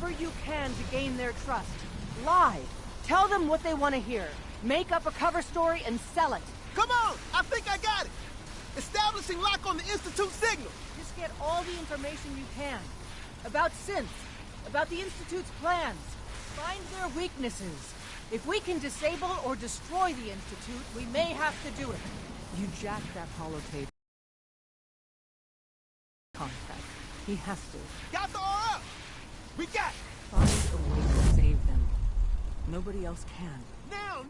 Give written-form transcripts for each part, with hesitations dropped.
whatever you can to gain their trust. Lie. Tell them what they want to hear. Make up a cover story and sell it. Come on! I think I got it! Establishing lock on the Institute signal! Just get all the information you can. About synths. About the Institute's plans. Find their weaknesses. If we can disable or destroy the Institute, we may have to do it. You jacked that holotape contract. He has to. Got the RL! We got it! Find a way to save them. Nobody else can. Now!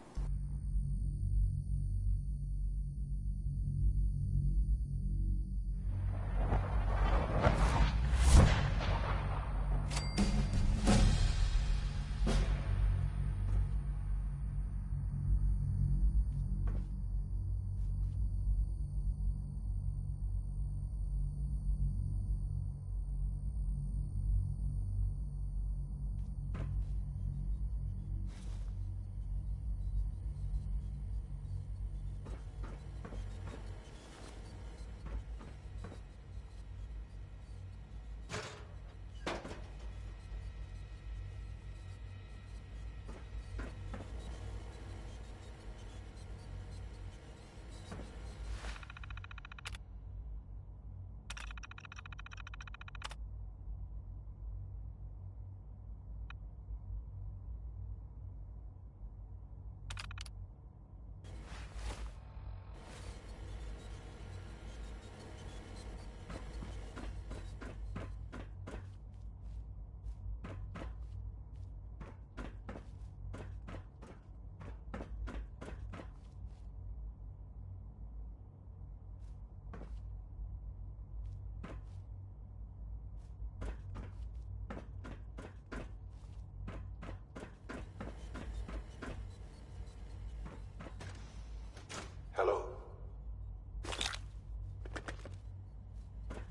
Hello.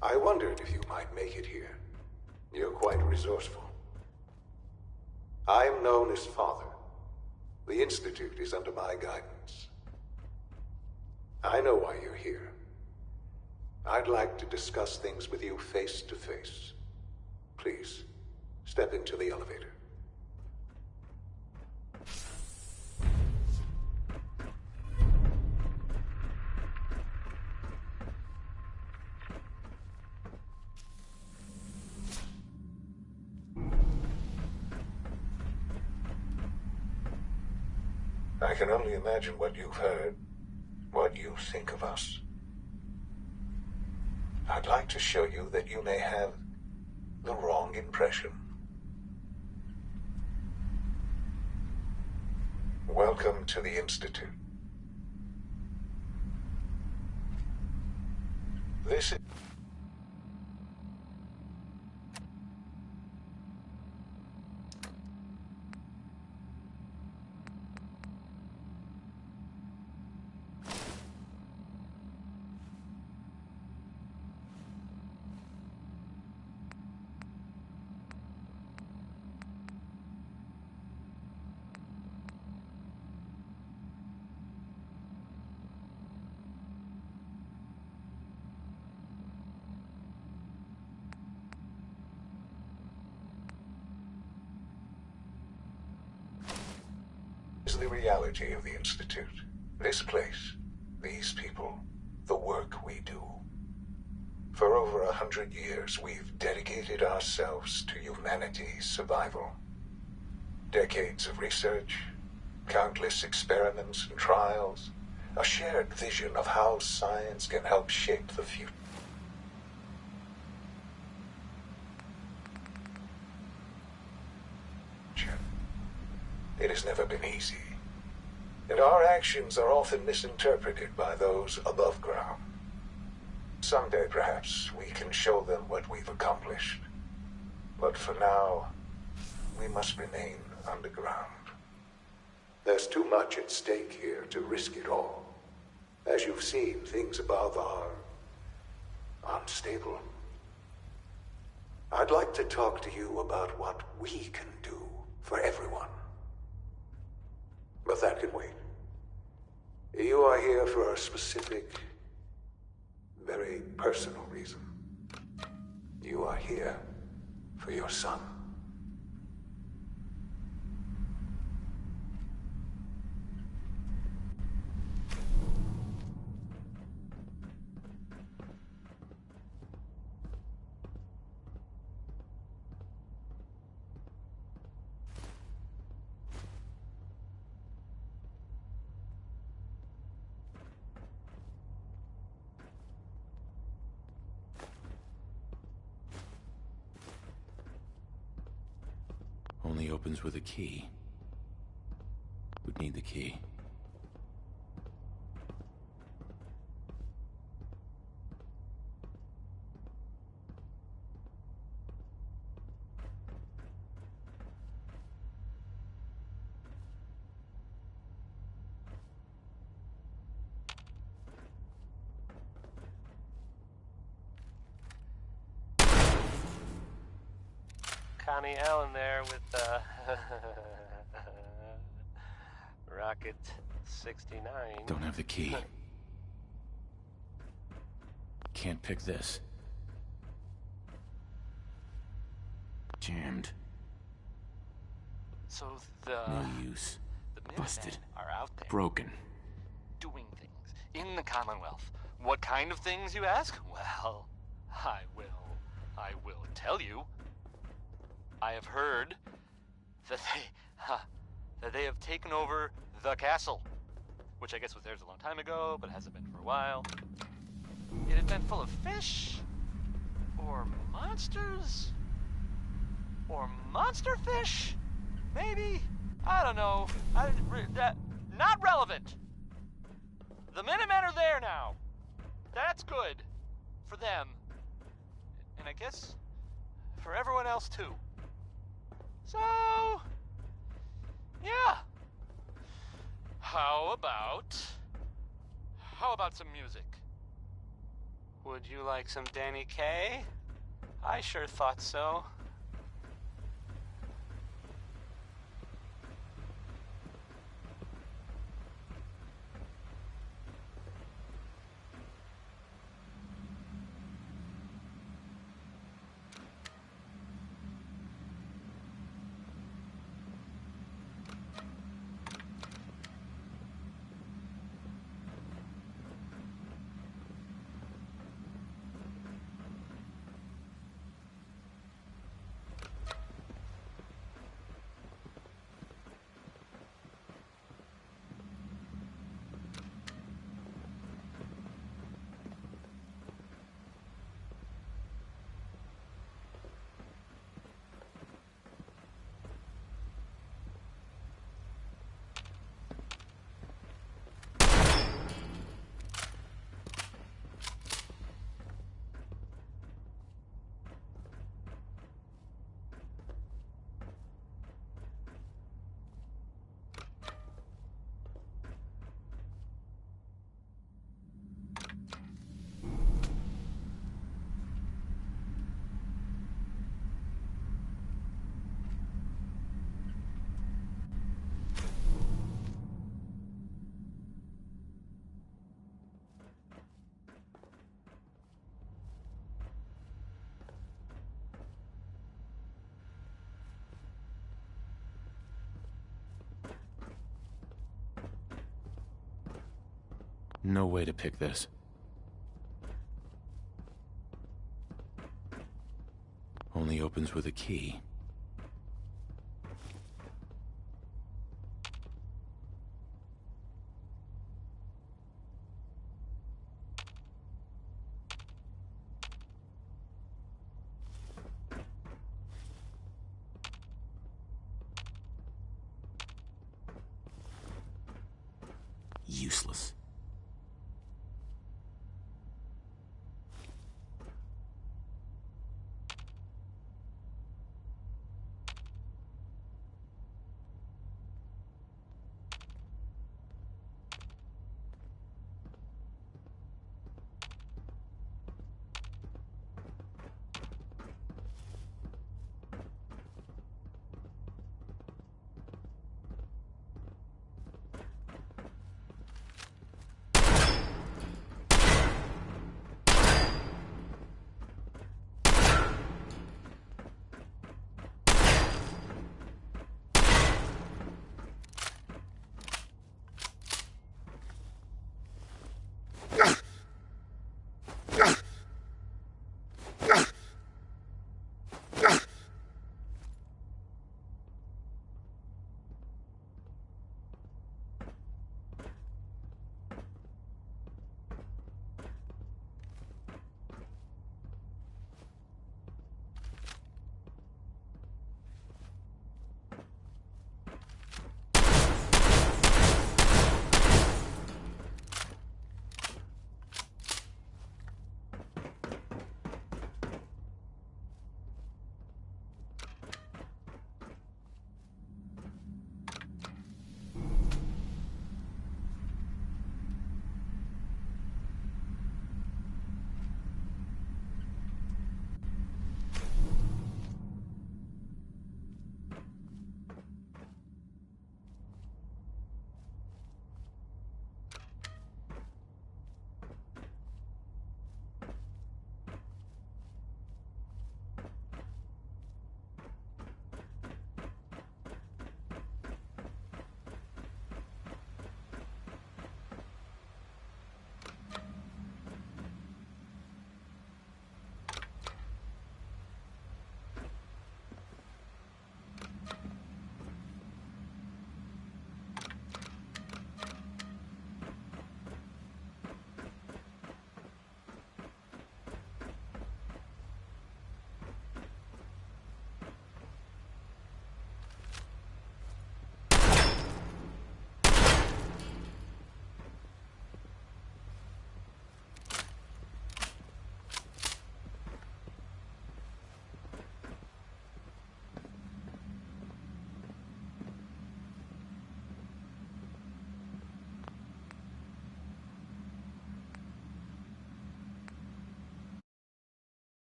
I wondered if you might make it here. You're quite resourceful. I'm known as Father. The Institute is under my guidance. I know why you're here. I'd like to discuss things with you face to face. Please, step into the elevator. I can only imagine what you've heard, what you think of us. I'd like to show you that you may have the wrong impression. Welcome to the Institute. This is... the reality of the Institute. This place, these people, the work we do. For over 100 years, we've dedicated ourselves to humanity's survival. Decades of research, countless experiments and trials, a shared vision of how science can help shape the future. It has never been easy, and our actions are often misinterpreted by those above ground. Someday, perhaps, we can show them what we've accomplished. But for now, we must remain underground. There's too much at stake here to risk it all. As you've seen, things above are unstable. I'd like to talk to you about what we can do for everyone. But that can wait. You are here for a specific, very personal reason. You are here for your son. Only opens with a key. Would need the key. Connie Allen there with Rocket 69. Don't have the key. Can't pick this. Jammed. So No use. the Minutemen Busted. are out there Broken. doing things in the Commonwealth. What kind of things, you ask? Well, I will tell you. I have heard that they have taken over the castle, which I guess was theirs a long time ago, but hasn't been for a while. It had been full of fish, or monsters, or monster fish, maybe. I don't know. Not relevant. The Minutemen are there now. That's good for them, and I guess for everyone else too. So, yeah. How about some music? Would you like some Danny Kaye? I sure thought so. No way to pick this. Only opens with a key. Useless.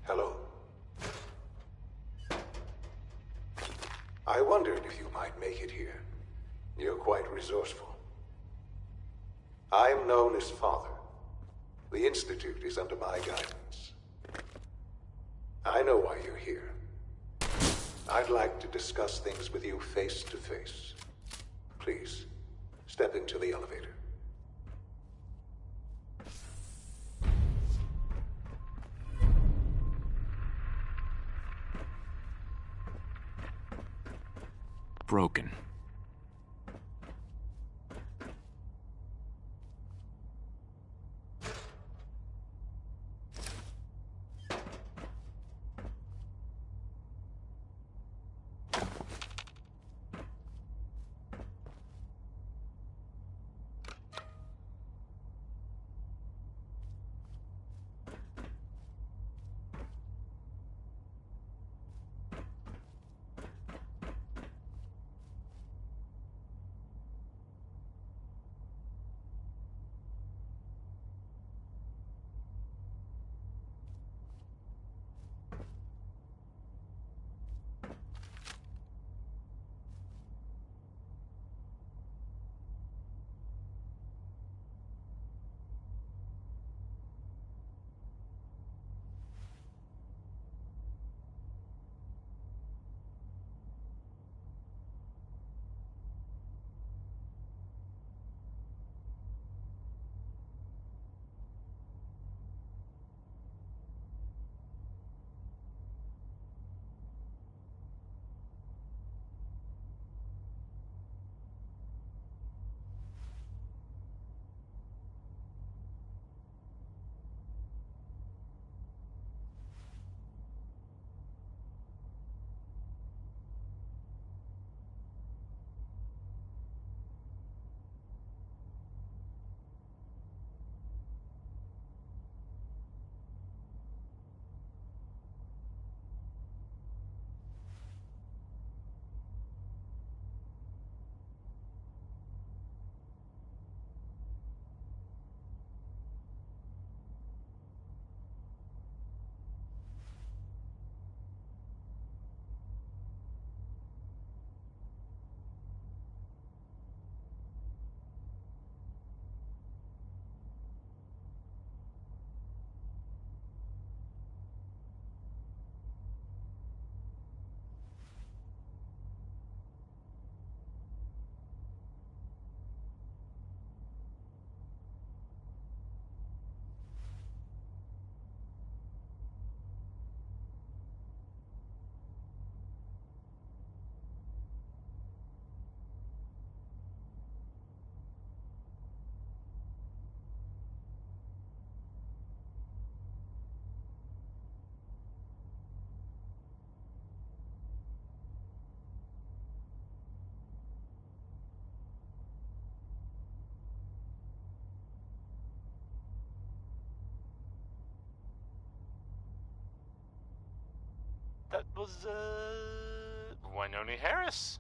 Hello. I wondered if you might make it here. You're quite resourceful. I'm known as Father. The Institute is under my guidance. I know why you're here. I'd like to discuss things with you face to face. Please, step into the elevator. Broken. That was, Winona Harris.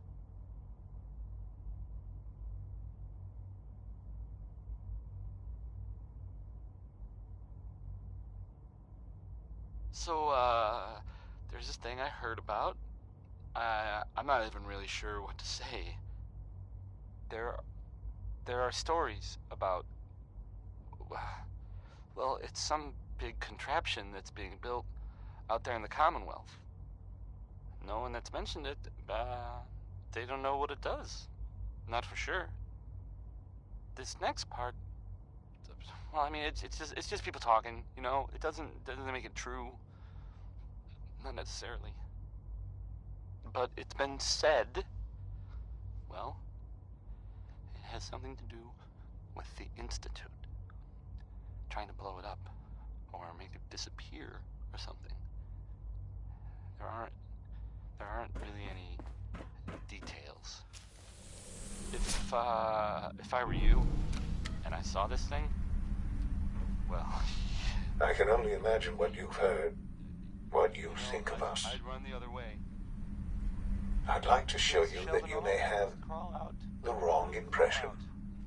So, there's this thing I heard about. I'm not even really sure what to say. There are stories about, well, it's some big contraption that's being built out there in the Commonwealth. no one that's mentioned it, they don't know what it does. Not for sure. This next part, well, I mean, it's just people talking, you know? It doesn't make it true. Not necessarily. But it's been said, well, it has something to do with the Institute. Trying to blow it up, or make it disappear, or something. There aren't really any details. If I were you, and I saw this thing, well... I can only imagine what you've heard, what you think of us. I'd run the other way. I'd like to show you that you may have the wrong impression.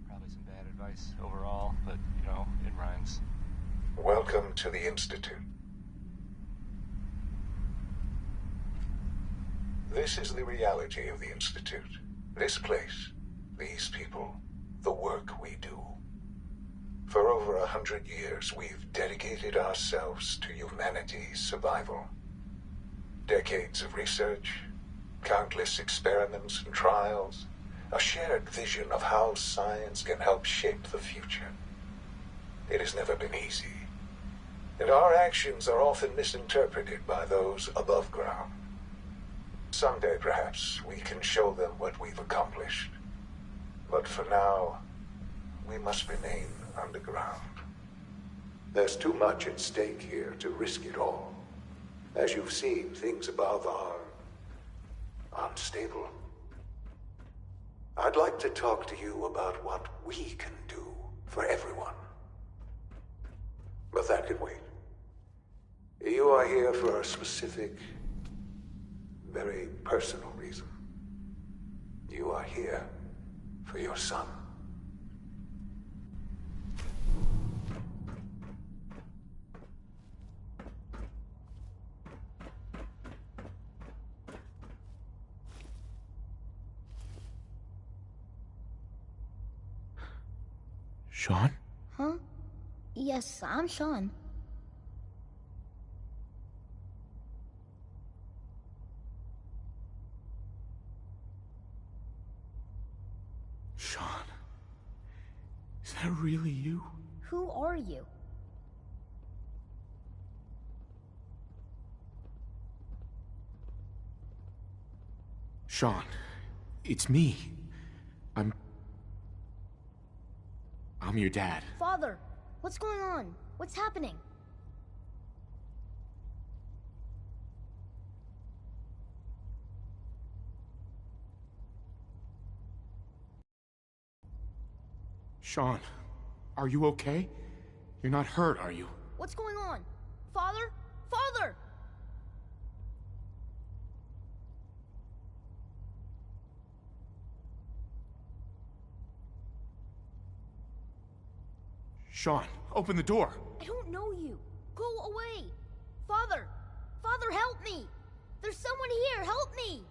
Probably some bad advice overall, but, you know, it rhymes. Welcome to the Institute. This is the reality of the Institute. This place, these people, the work we do. For over 100 years, we've dedicated ourselves to humanity's survival. Decades of research, countless experiments and trials, a shared vision of how science can help shape the future. It has never been easy, and our actions are often misinterpreted by those above ground. Someday, perhaps, we can show them what we've accomplished. But for now, we must remain underground. There's too much at stake here to risk it all. As you've seen, things above are unstable. I'd like to talk to you about what we can do for everyone. But that can wait. You are here for a specific, very personal reason. You are here for your son. Sean? Huh? Yes, I'm Sean. Sean? Is that really you? Who are you? Sean, it's me. I'm your dad. Father, what's going on? What's happening? Sean, are you okay? You're not hurt, are you? What's going on? Father? Father! Sean, open the door. I don't know you. Go away. Father! Father, help me! There's someone here, help me!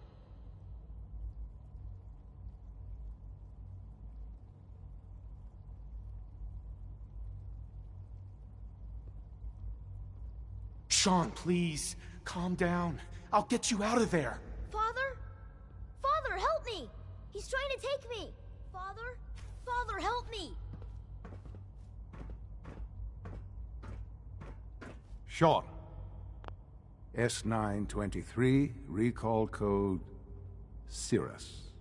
Sean, please, calm down. I'll get you out of there. Father? Father, help me! He's trying to take me! Father? Father, help me! Sean. S923, recall code Cirrus.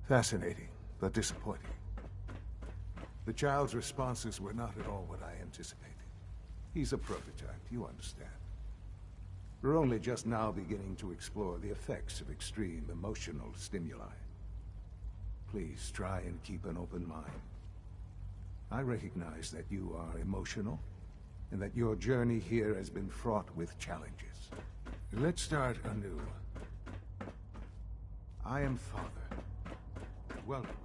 Fascinating, but disappointing. The child's responses were not at all what I anticipated. He's a prototype, you understand. We're only just now beginning to explore the effects of extreme emotional stimuli. Please try and keep an open mind. I recognize that you are emotional, and that your journey here has been fraught with challenges. Let's start anew. I am Father. Welcome.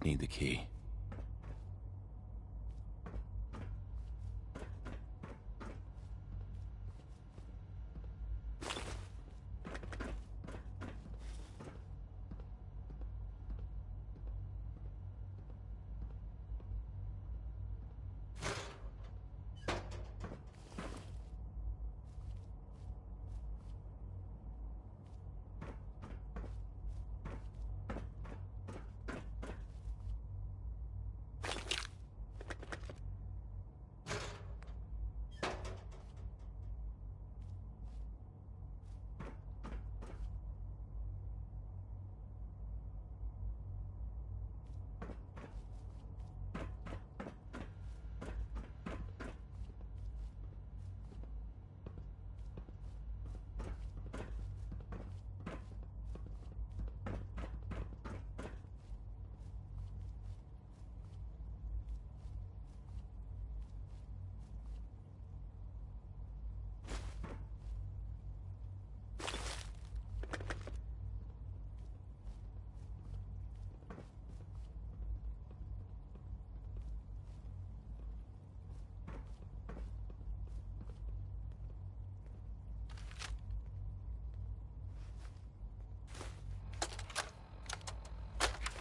would need the key.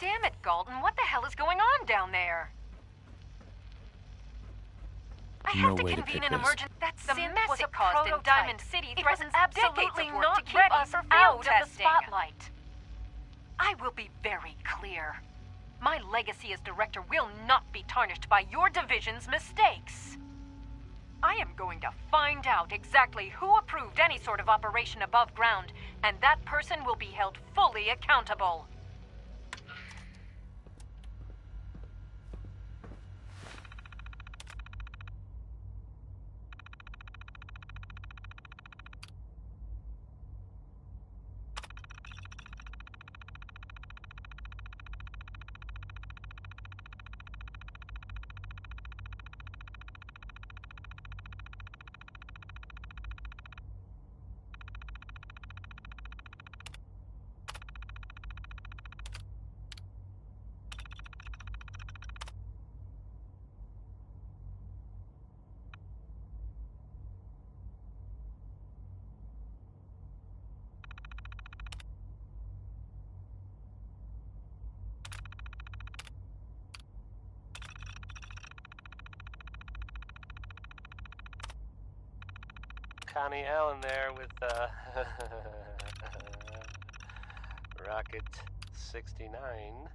Damn it, Galton. What the hell is going on down there? I have to convene an emergency. That's the mess was it caused in Diamond City. It was absolutely not ready for out of the spotlight. I will be very clear. My legacy as director will not be tarnished by your division's mistakes. I am going to find out exactly who approved any sort of operation above ground, and that person will be held fully accountable. Connie Allen there with Rocket 69.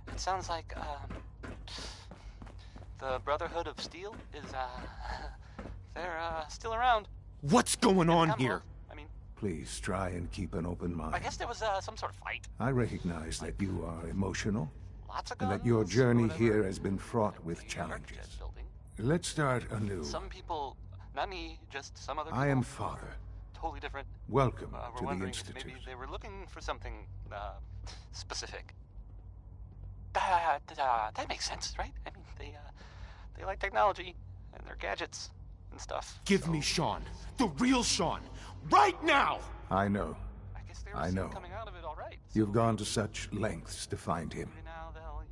It sounds like the Brotherhood of Steel is they're still around. What's going on here? Please try and keep an open mind. I guess there was some sort of fight. I recognize that you are emotional, Lots of and guns, that your journey whatever. here has been fraught with challenges. Let's start anew. Some people, not me, just some other people. I am Father. Totally different. Welcome we're to the wondering if Institute. maybe they were looking for something specific. That makes sense, right? I mean, they like technology and their gadgets and stuff. Give me Sean. The real Sean. Right now! I know. I guess they I were know. coming out of it all right. You've gone to such lengths to find him. Maybe now they'll, leave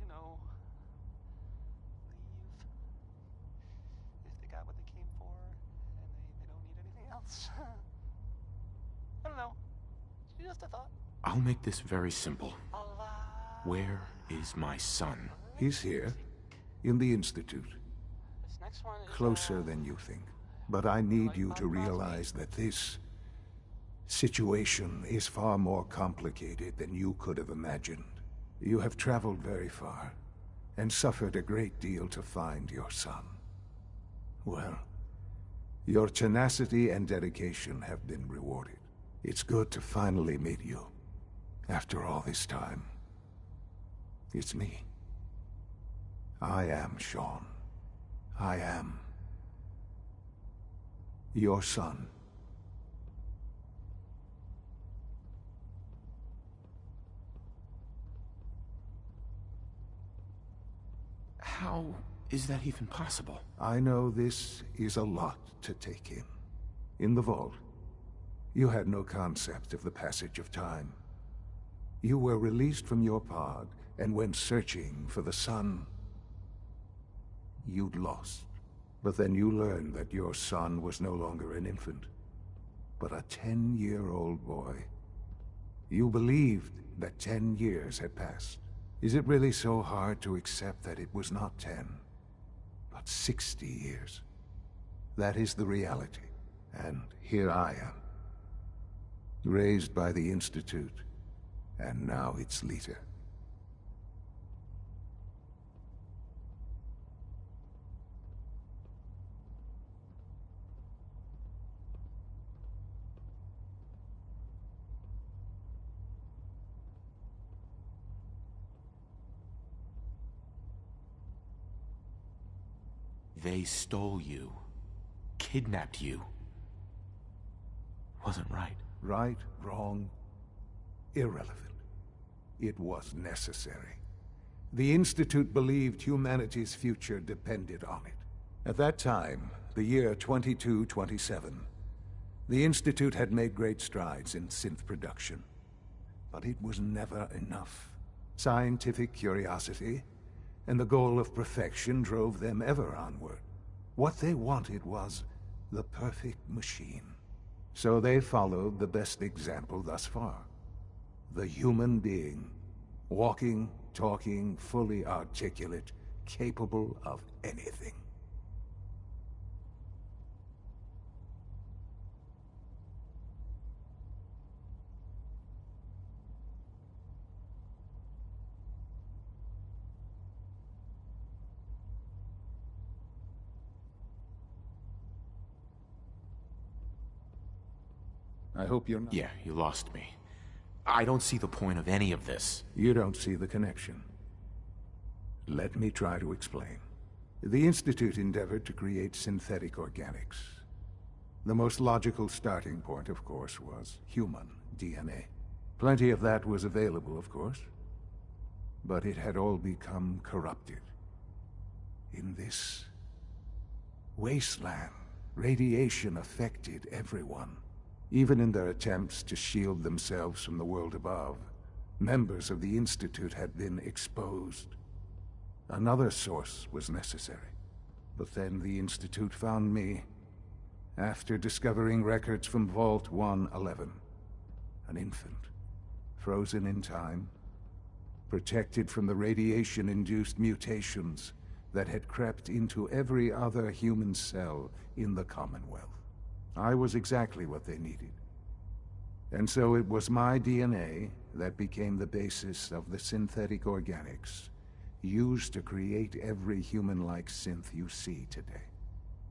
if they got what they came for, and they don't need anything else. I don't know. Just a thought. I'll make this very simple. Where is my son? He's here, in the Institute. This next one is, Closer than you think. But I need you to realize that this situation is far more complicated than you could have imagined. You have traveled very far, and suffered a great deal to find your son. Well, your tenacity and dedication have been rewarded. It's good to finally meet you, after all this time. It's me. I am Sean. I am your son. How is that even possible? I know this is a lot to take in. In the vault, you had no concept of the passage of time. You were released from your pod and went searching for the sun you'd lost. But then you learned that your son was no longer an infant, but a 10-year-old boy. You believed that 10 years had passed. Is it really so hard to accept that it was not 10, but 60 years? That is the reality. And here I am, raised by the Institute, and now its leader. They stole you, kidnapped you. Wasn't right. Right, wrong, irrelevant. It was necessary. The Institute believed humanity's future depended on it. At that time, the year 2227, the Institute had made great strides in synth production. But it was never enough. Scientific curiosity and the goal of perfection drove them ever onward. What they wanted was the perfect machine. So they followed the best example thus far. The human being. Walking, talking, fully articulate, capable of anything. I hope you're not... Yeah, you lost me. I don't see the point of any of this. You don't see the connection. Let me try to explain. The Institute endeavored to create synthetic organics. The most logical starting point, of course, was human DNA. Plenty of that was available, of course. But it had all become corrupted. In this wasteland, radiation affected everyone. Even in their attempts to shield themselves from the world above, members of the Institute had been exposed. Another source was necessary. But then the Institute found me, after discovering records from Vault 111. An infant, frozen in time, protected from the radiation-induced mutations that had crept into every other human cell in the Commonwealth. I was exactly what they needed. And so it was my DNA that became the basis of the synthetic organics used to create every human-like synth you see today.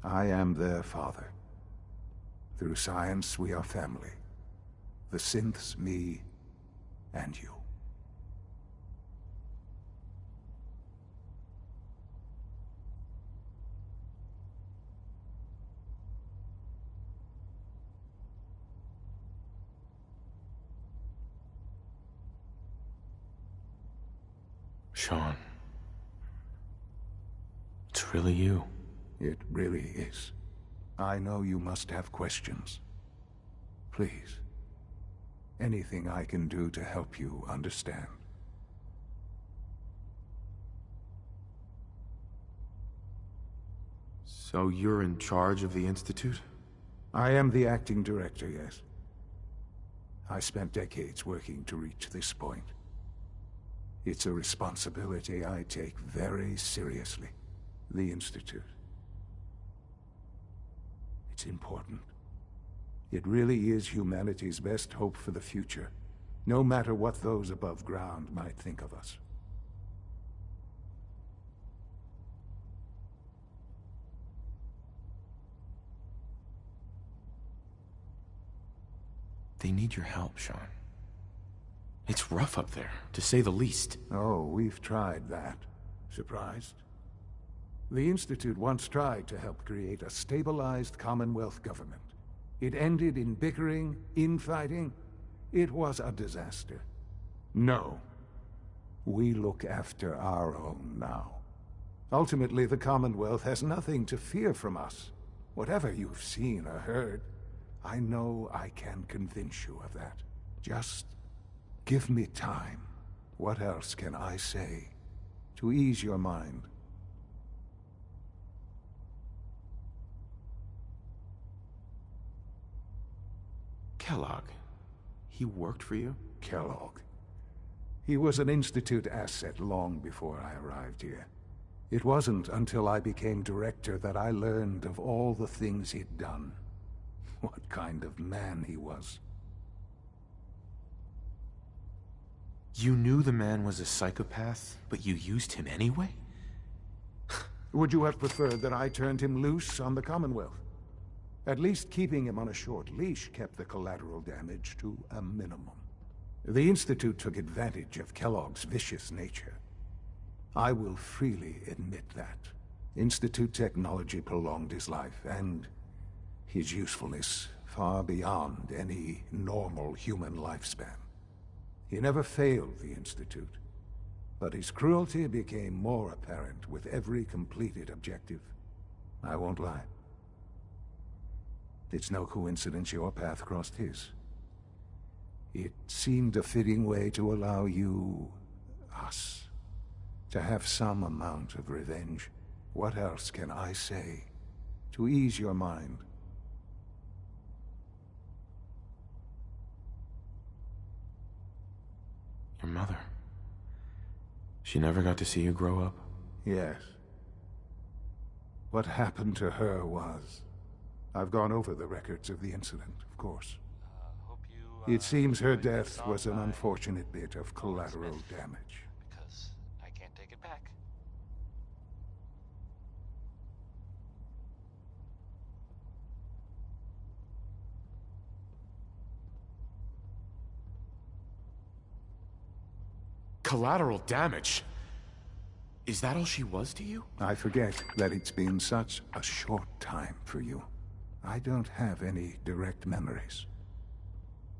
I am their father. Through science, we are family. The synths, me, and you. Sean. It's really you. It really is. I know you must have questions. Please. Anything I can do to help you understand. So you're in charge of the Institute? I am the acting director, yes. I spent decades working to reach this point. It's a responsibility I take very seriously. The Institute. It's important. It really is humanity's best hope for the future, no matter what those above ground might think of us. They need your help, Sean. It's rough up there, to say the least. Oh, we've tried that. Surprised? The Institute once tried to help create a stabilized Commonwealth government. It ended in bickering, infighting. It was a disaster. No. We look after our own now. Ultimately, the Commonwealth has nothing to fear from us. Whatever you've seen or heard, I know I can convince you of that. Just give me time. What else can I say to ease your mind? Kellogg. He worked for you? Kellogg. He was an Institute asset long before I arrived here. It wasn't until I became director that I learned of all the things he'd done. What kind of man he was. You knew the man was a psychopath, but you used him anyway? Would you have preferred that I turned him loose on the Commonwealth? At least keeping him on a short leash kept the collateral damage to a minimum. The Institute took advantage of Kellogg's vicious nature. I will freely admit that. Institute technology prolonged his life, and his usefulness far beyond any normal human lifespan. He never failed the Institute, but his cruelty became more apparent with every completed objective. I won't lie. It's no coincidence your path crossed his. It seemed a fitting way to allow you, us, to have some amount of revenge. What else can I say to ease your mind? Your mother. She never got to see you grow up? Yes. What happened to her was... I've gone over the records of the incident, of course. It seems her death was an unfortunate bit of collateral damage. Because I can't take it back. Collateral damage? Is that all she was to you? I forget that it's been such a short time for you. I don't have any direct memories.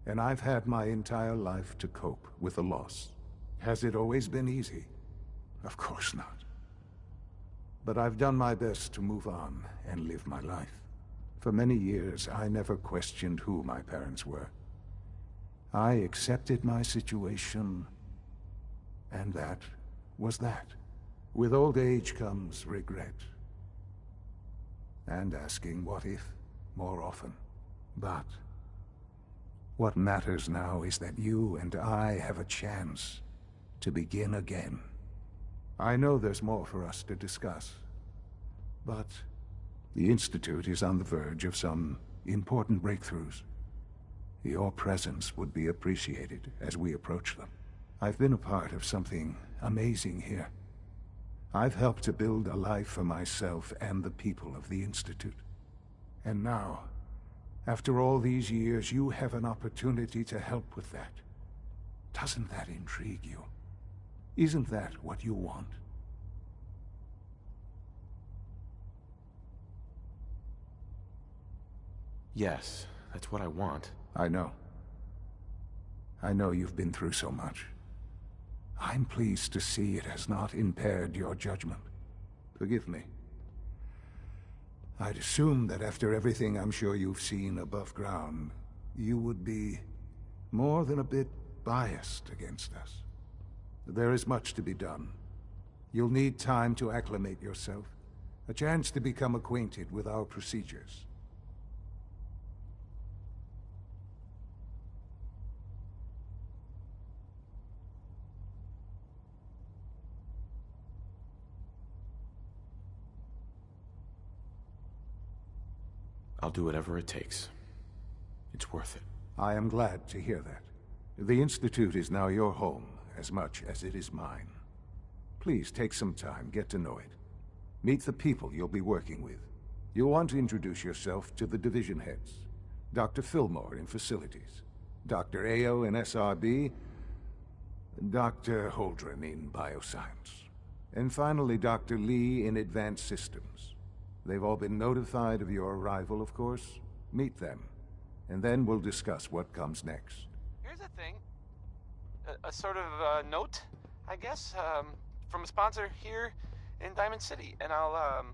And I've had my entire life to cope with the loss. Has it always been easy? Of course not. But I've done my best to move on and live my life. For many years, I never questioned who my parents were. I accepted my situation, and that was that. With old age comes regret. And asking what if more often. But what matters now is that you and I have a chance to begin again. I know there's more for us to discuss, but the Institute is on the verge of some important breakthroughs. Your presence would be appreciated as we approach them. I've been a part of something amazing here. I've helped to build a life for myself and the people of the Institute. And now, after all these years, you have an opportunity to help with that. Doesn't that intrigue you? Isn't that what you want? Yes, that's what I want. I know. I know you've been through so much. I'm pleased to see it has not impaired your judgment. Forgive me. I'd assumed that after everything I'm sure you've seen above ground, you would be more than a bit biased against us. There is much to be done. You'll need time to acclimate yourself, a chance to become acquainted with our procedures. I'll do whatever it takes. It's worth it. I am glad to hear that. The Institute is now your home, as much as it is mine. Please take some time, get to know it. Meet the people you'll be working with. You'll want to introduce yourself to the division heads. Dr. Fillmore in Facilities, Dr. Ao in SRB, Dr. Holdren in Bioscience, and finally Dr. Lee in Advanced Systems. They've all been notified of your arrival, of course. Meet them, and then we'll discuss what comes next. Here's a thing. A sort of note, I guess, from a sponsor here in Diamond City, and I'll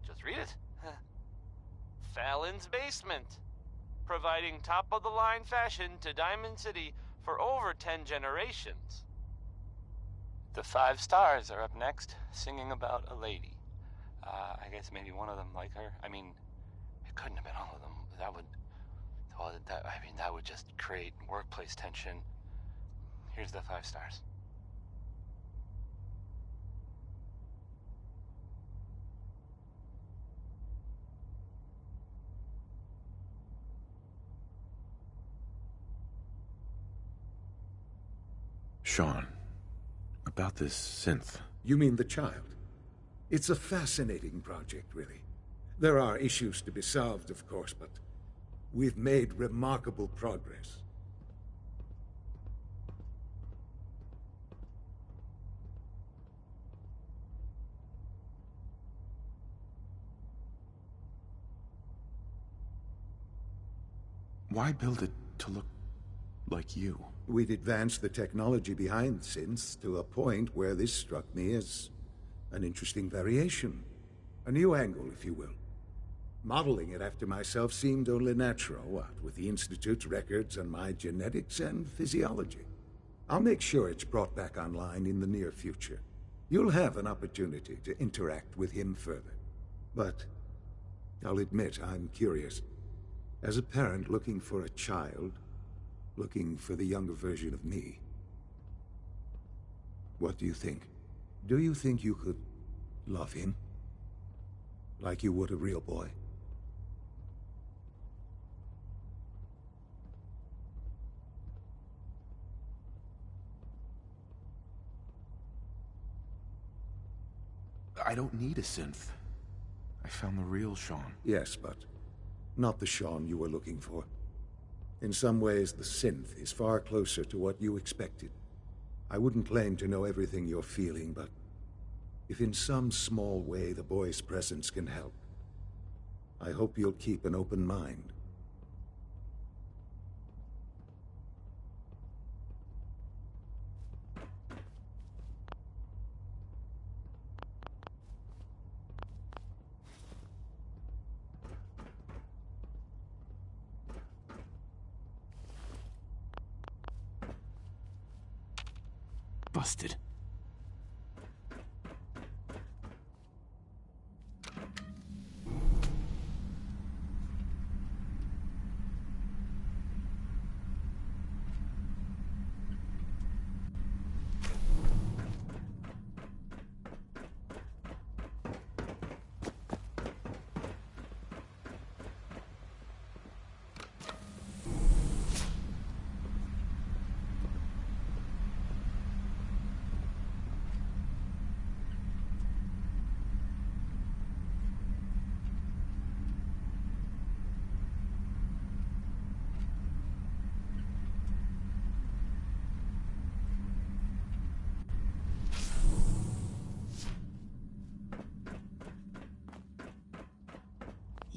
just read it. Fallon's Basement, providing top-of-the-line fashion to Diamond City for over 10 generations. The 5 stars are up next, singing about a lady. I guess maybe one of them like her. I mean, it couldn't have been all of them. That would just create workplace tension. Here's the 5 stars. Sean, about this synth. You mean the child? It's a fascinating project, really. There are issues to be solved, of course, but we've made remarkable progress. Why build it to look like you? We'd advanced the technology behind synths to a point where this struck me as an interesting variation. A new angle, if you will. Modeling it after myself seemed only natural, what with the Institute's records and my genetics and physiology. I'll make sure it's brought back online in the near future. You'll have an opportunity to interact with him further. But I'll admit I'm curious. As a parent looking for a child, looking for the younger version of me. What do you think? Do you think you could love him? Like you would a real boy? I don't need a synth. I found the real Sean. Yes, but not the Sean you were looking for. In some ways, the synth is far closer to what you expected. I wouldn't claim to know everything you're feeling, but if in some small way the boy's presence can help, I hope you'll keep an open mind. Busted.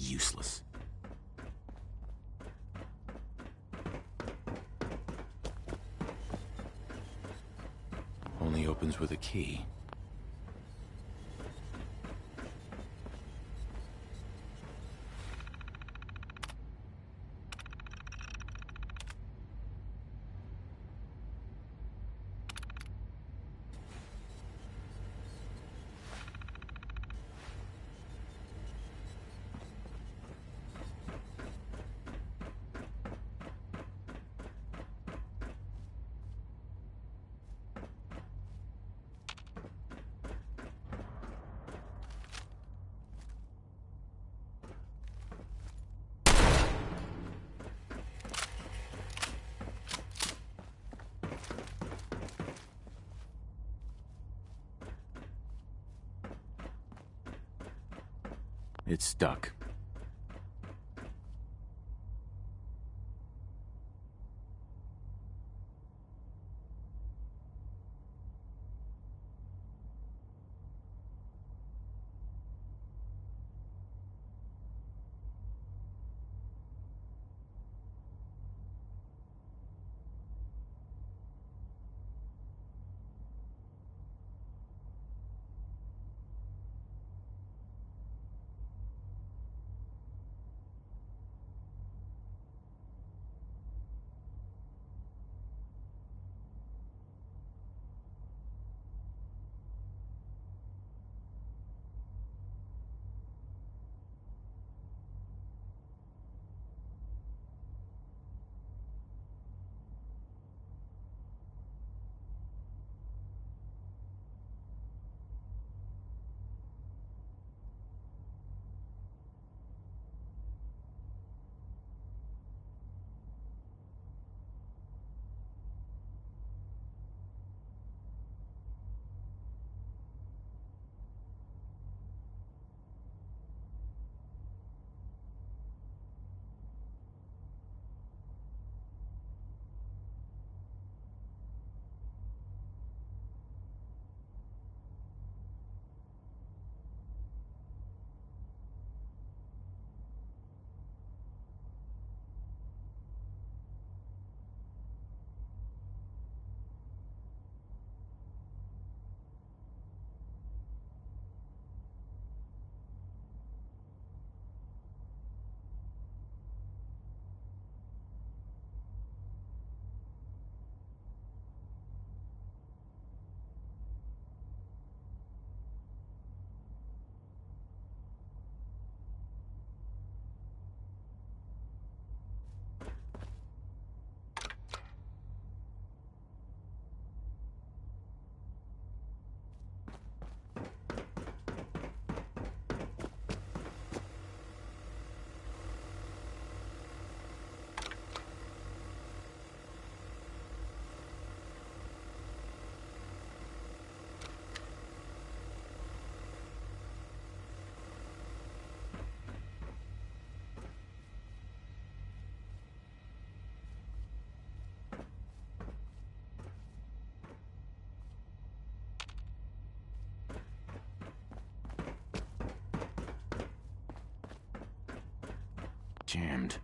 Useless. Only opens with a key. It's stuck. Jammed.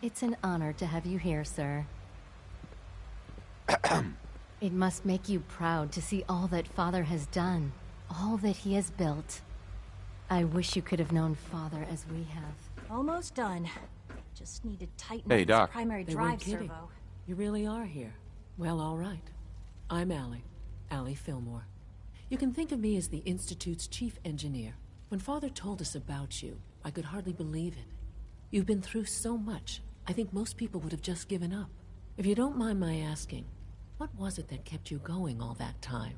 It's an honor to have you here, sir. It must make you proud to see all that Father has done, all that he has built. I wish you could have known Father as we have. Almost done. Just need to tighten Hey, up Doc. this primary They drive weren't kidding. servo. You really are here. Well, all right. I'm Allie Fillmore. You can think of me as the Institute's chief engineer. When Father told us about you, I could hardly believe it. You've been through so much, I think most people would have just given up. If you don't mind my asking, what was it that kept you going all that time?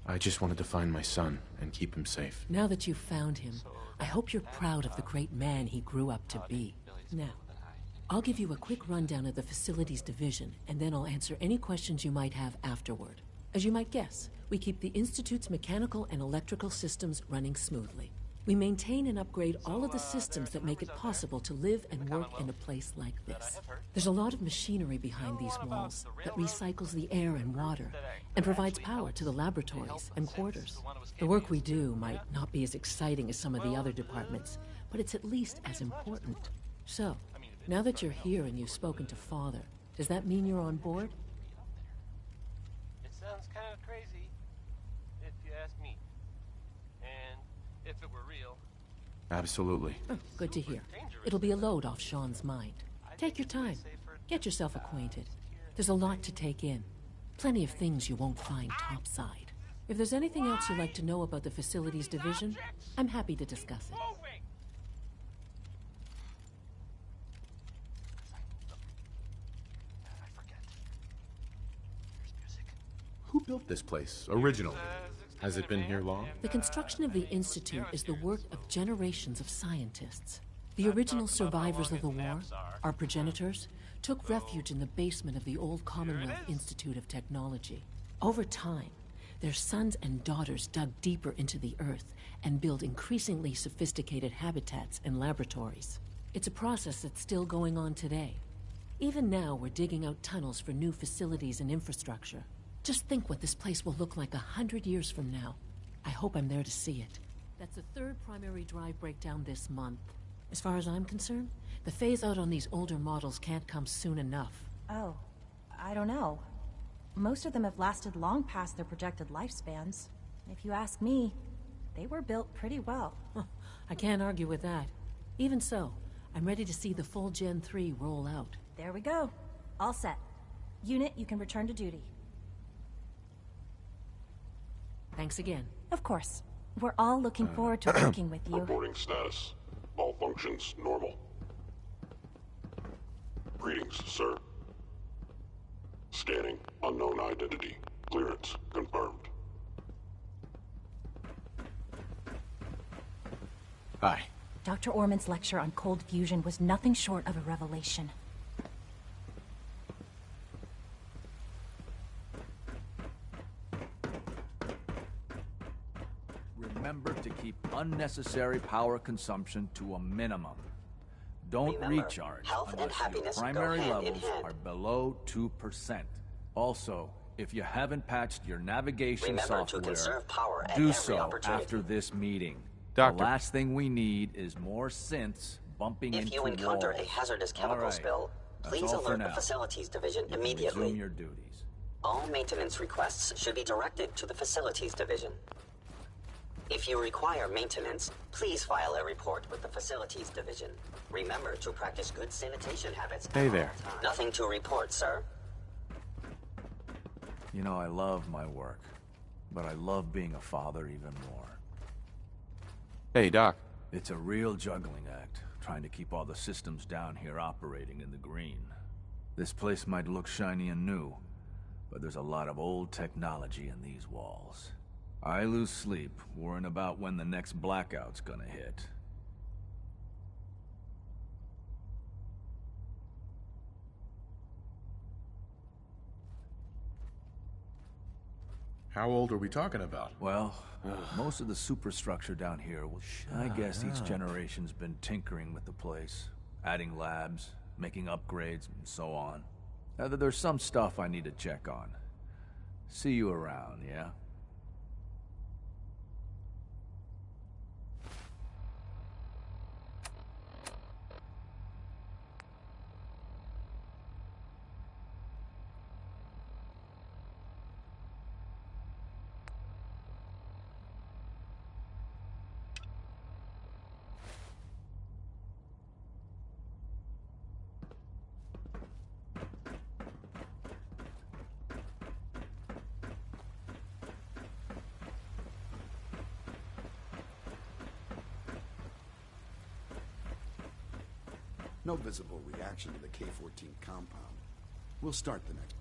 I just wanted to find my son and keep him safe. Now that you've found him, I hope you're proud of the great man he grew up to be. Now, I'll give you a quick rundown of the Facilities Division, and then I'll answer any questions you might have afterward. As you might guess, we keep the Institute's mechanical and electrical systems running smoothly. We maintain and upgrade all of the systems that make it possible to live and work in a place like this. There's a lot of machinery behind these walls that recycles the air and water and provides power to the laboratories and quarters. The work we do might not be as exciting as some of the other departments, but it's at least as important. So, now that you're here and you've spoken to Father, does that mean you're on board? It sounds kind of crazy, if you ask me. And if it were real... Absolutely. Oh, good to hear. It'll be a load off Sean's mind. Take your time. Get yourself acquainted. There's a lot to take in. Plenty of things you won't find topside. If there's anything else you'd like to know about the Facilities Division, I'm happy to discuss it. Who built this place, originally? Has it been here long? The construction of the Institute is the work of generations of scientists. The original survivors of the war, our progenitors, took refuge in the basement of the old Commonwealth Institute of Technology. Over time, their sons and daughters dug deeper into the earth and built increasingly sophisticated habitats and laboratories. It's a process that's still going on today. Even now, we're digging out tunnels for new facilities and infrastructure. Just think what this place will look like 100 years from now. I hope I'm there to see it. That's the third primary drive breakdown this month. As far as I'm concerned, the phase-out on these older models can't come soon enough. Oh, I don't know. Most of them have lasted long past their projected lifespans. If you ask me, they were built pretty well. I can't argue with that. Even so, I'm ready to see the full Gen 3 roll out. There we go. All set. Unit, you can return to duty. Thanks again. Of course. We're all looking forward to working with you. Reporting status. All functions normal. Greetings, sir. Scanning. Unknown identity. Clearance confirmed. Hi. Dr. Orman's lecture on cold fusion was nothing short of a revelation. Remember to keep unnecessary power consumption to a minimum. Don't recharge unless your primary levels are below 2%. Also, if you haven't patched your navigation software, do so after this meeting. Doctor. The last thing we need is more synths bumping into walls. If you encounter a hazardous chemical spill, please alert the Facilities Division immediately. Resume your duties. All maintenance requests should be directed to the Facilities Division. If you require maintenance, please file a report with the Facilities Division. Remember to practice good sanitation habits. Hey there. Nothing to report, sir. You know, I love my work, but I love being a father even more. Hey, Doc. It's a real juggling act, trying to keep all the systems down here operating in the green. This place might look shiny and new, but there's a lot of old technology in these walls. I lose sleep worrying about when the next blackout's gonna hit. How old are we talking about? Well, most of the superstructure down here, I guess each generation's been tinkering with the place, adding labs, making upgrades, and so on. There's some stuff I need to check on. See you around, yeah? No visible reaction to the K-14 compound. We'll start the next...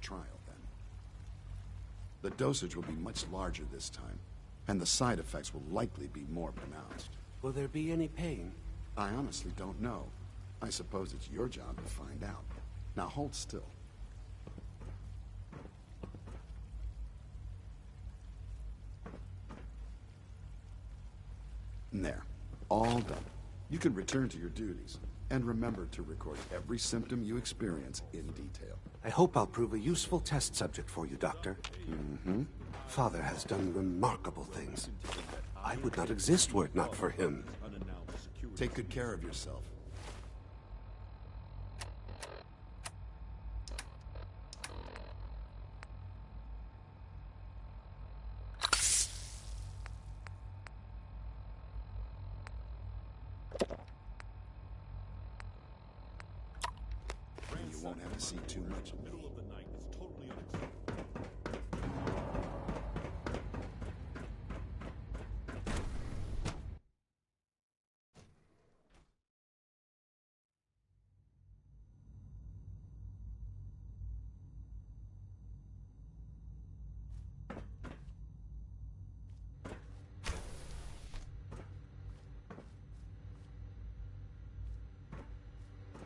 trial, then. The dosage will be much larger this time, and the side effects will likely be more pronounced. Will there be any pain? I honestly don't know. I suppose it's your job to find out. Now hold still. There. All done. You can return to your duties. And remember to record every symptom you experience in detail. I hope I'll prove a useful test subject for you, Doctor. Mm-hmm. Father has done remarkable things. I would not exist were it not for him. Take good care of yourself. And you won't have to see too much of me.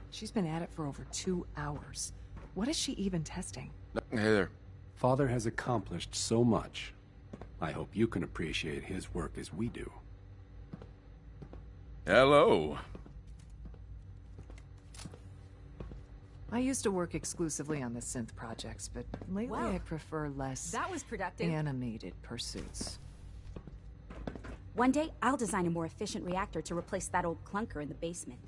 She's been at it for over 2 hours. What is she even testing? Hey there. Father has accomplished so much. I hope you can appreciate his work as we do. Hello. I used to work exclusively on the synth projects, but lately Wow. I prefer less That was productive. animated pursuits. One day, I'll design a more efficient reactor to replace that old clunker in the basement.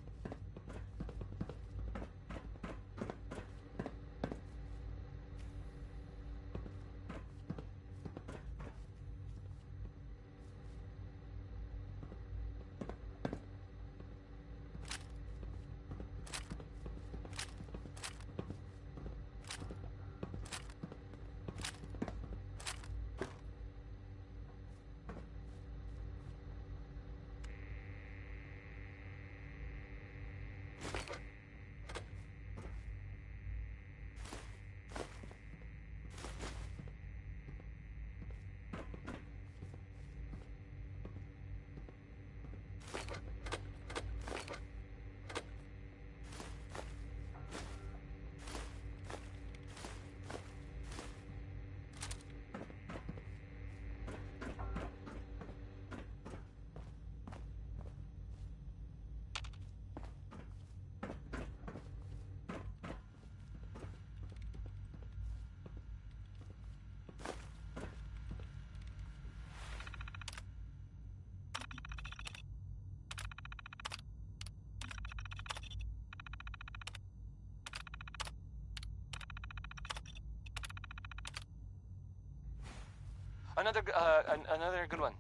Another good one.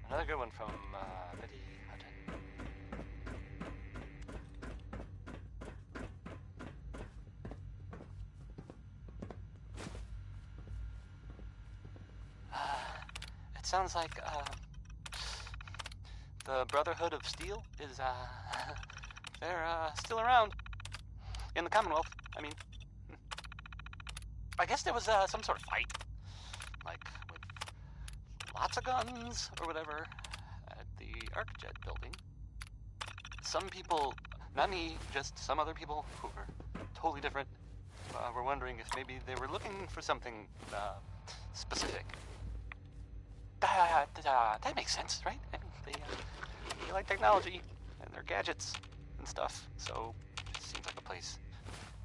Another good one from Betty Hutton. It sounds like the Brotherhood of Steel is they're still around in the Commonwealth. I mean, I guess there was some sort of fight, like with lots of guns or whatever at the ArcJet building. Some people, not me, just some other people who were totally different, were wondering if maybe they were looking for something specific. That makes sense, right? I mean, they like technology and their gadgets and stuff, so it just seems like a place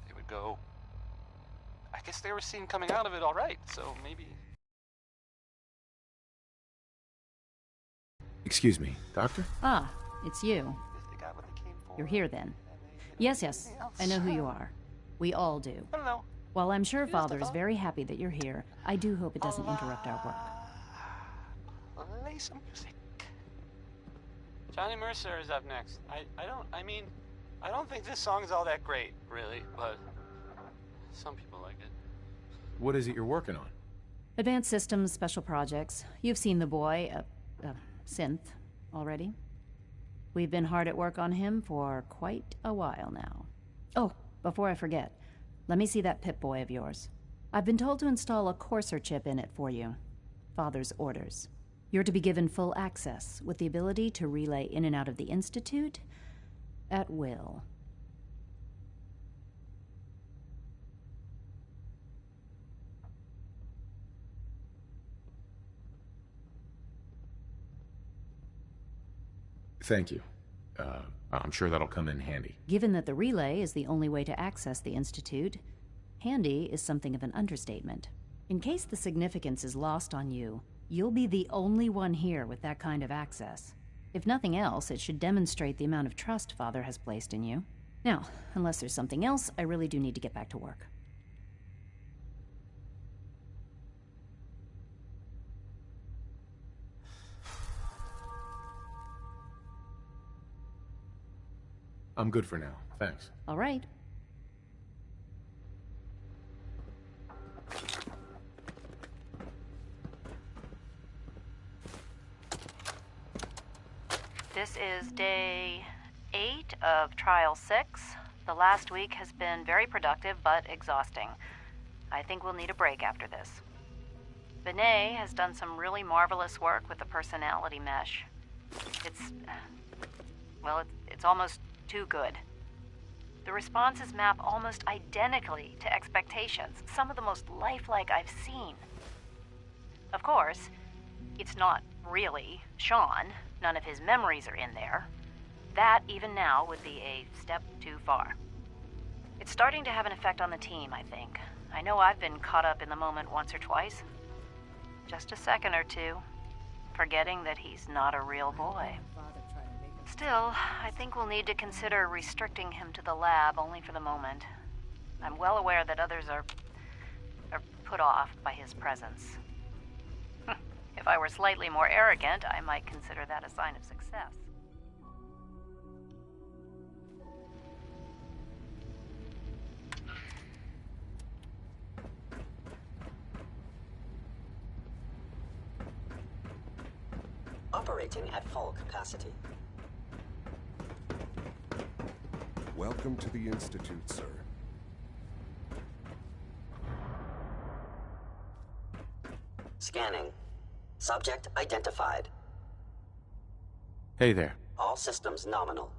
they would go. I guess they were seen coming out of it all right, so maybe... Excuse me, Doctor? Ah, it's you. You're here then. Yes, I know who you are. We all do. I don't know. While I'm sure Father is very happy that you're here, I do hope it doesn't interrupt our work. Play some music. Johnny Mercer is up next. I don't think this song's all that great, really, but some people like it. What is it you're working on? Advanced Systems Special Projects. You've seen the boy, Synth, already. We've been hard at work on him for quite a while now. Oh, before I forget, let me see that Pip-Boy of yours. I've been told to install a Courser chip in it for you. Father's orders. You're to be given full access, with the ability to relay in and out of the Institute at will. Thank you. I'm sure that'll come in handy. Given that the relay is the only way to access the Institute, handy is something of an understatement. In case the significance is lost on you, you'll be the only one here with that kind of access. If nothing else, it should demonstrate the amount of trust Father has placed in you. Now, unless there's something else, I really do need to get back to work. I'm good for now, thanks. All right. This is day 8 of Trial 6. The last week has been very productive, but exhausting. I think we'll need a break after this. Benet has done some really marvelous work with the personality mesh. It's almost too good. The responses map almost identically to expectations, some of the most lifelike I've seen. Of course, it's not really Sean. None of his memories are in there. That, even now, would be a step too far. It's starting to have an effect on the team, I think. I know I've been caught up in the moment once or twice. Just a second or two, forgetting that he's not a real boy. Still, I think we'll need to consider restricting him to the lab only for the moment. I'm well aware that others are put off by his presence. If I were slightly more arrogant, I might consider that a sign of success. Operating at full capacity. Welcome to the Institute, sir. Scanning. Subject identified. Hey there. All systems nominal.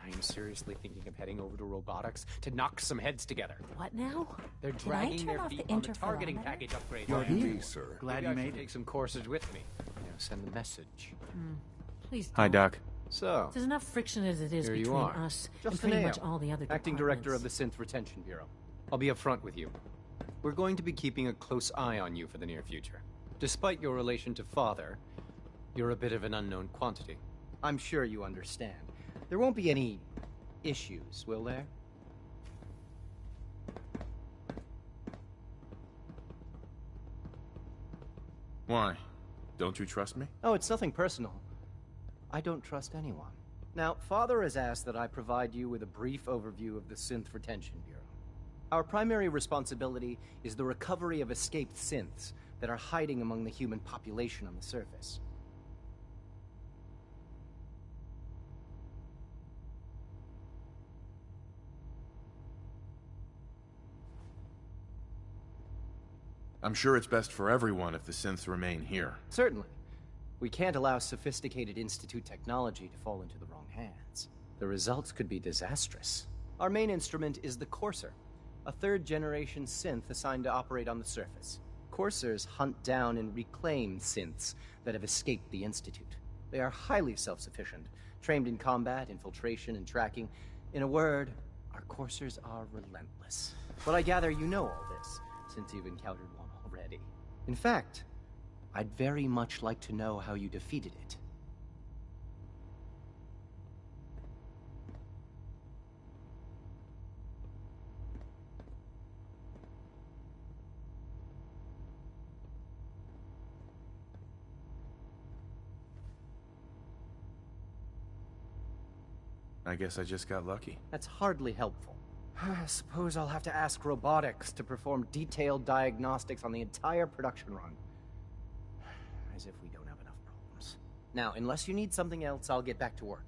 I'm seriously thinking of heading over to robotics to knock some heads together. What now? They're dragging their feet on the targeting package upgrade. You're here, sir. Glad you made it. Take some courses with me. Send the message. Please don't. Hi, Doc. So, There's enough friction as it is here between you are. us and Justin pretty much Ayo, all the other acting director of the Synth Retention Bureau. I'll be upfront with you. We're going to be keeping a close eye on you for the near future. Despite your relation to Father, you're a bit of an unknown quantity. I'm sure you understand. There won't be any issues, will there? Why? Don't you trust me? Oh, it's nothing personal. I don't trust anyone. Now, Father has asked that I provide you with a brief overview of the Synth Retention Bureau. Our primary responsibility is the recovery of escaped synths that are hiding among the human population on the surface. I'm sure it's best for everyone if the synths remain here. Certainly. We can't allow sophisticated Institute technology to fall into the wrong hands. The results could be disastrous. Our main instrument is the Courser, a third-generation synth assigned to operate on the surface. Coursers hunt down and reclaim synths that have escaped the Institute. They are highly self-sufficient, trained in combat, infiltration, and tracking. In a word, our Coursers are relentless. But I gather you know all this, since you've encountered one already. In fact, I'd very much like to know how you defeated it. I guess I just got lucky. That's hardly helpful. I suppose I'll have to ask robotics to perform detailed diagnostics on the entire production run. As if we don't have enough problems. Now, unless you need something else, I'll get back to work.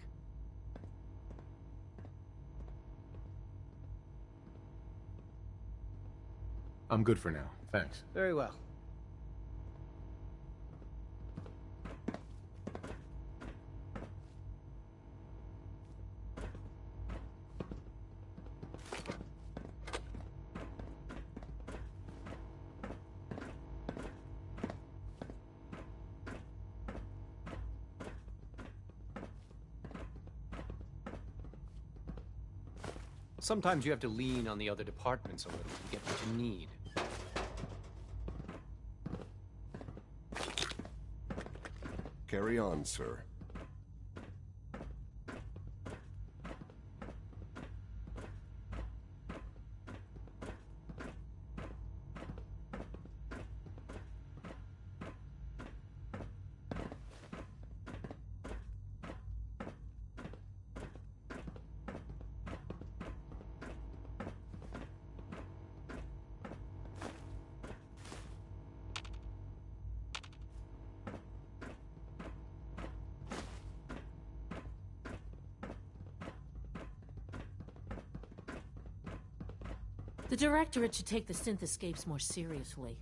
I'm good for now, thanks. Very well. Sometimes you have to lean on the other departments a little to get what you need. Carry on, sir. The Directorate should take the synth escapes more seriously.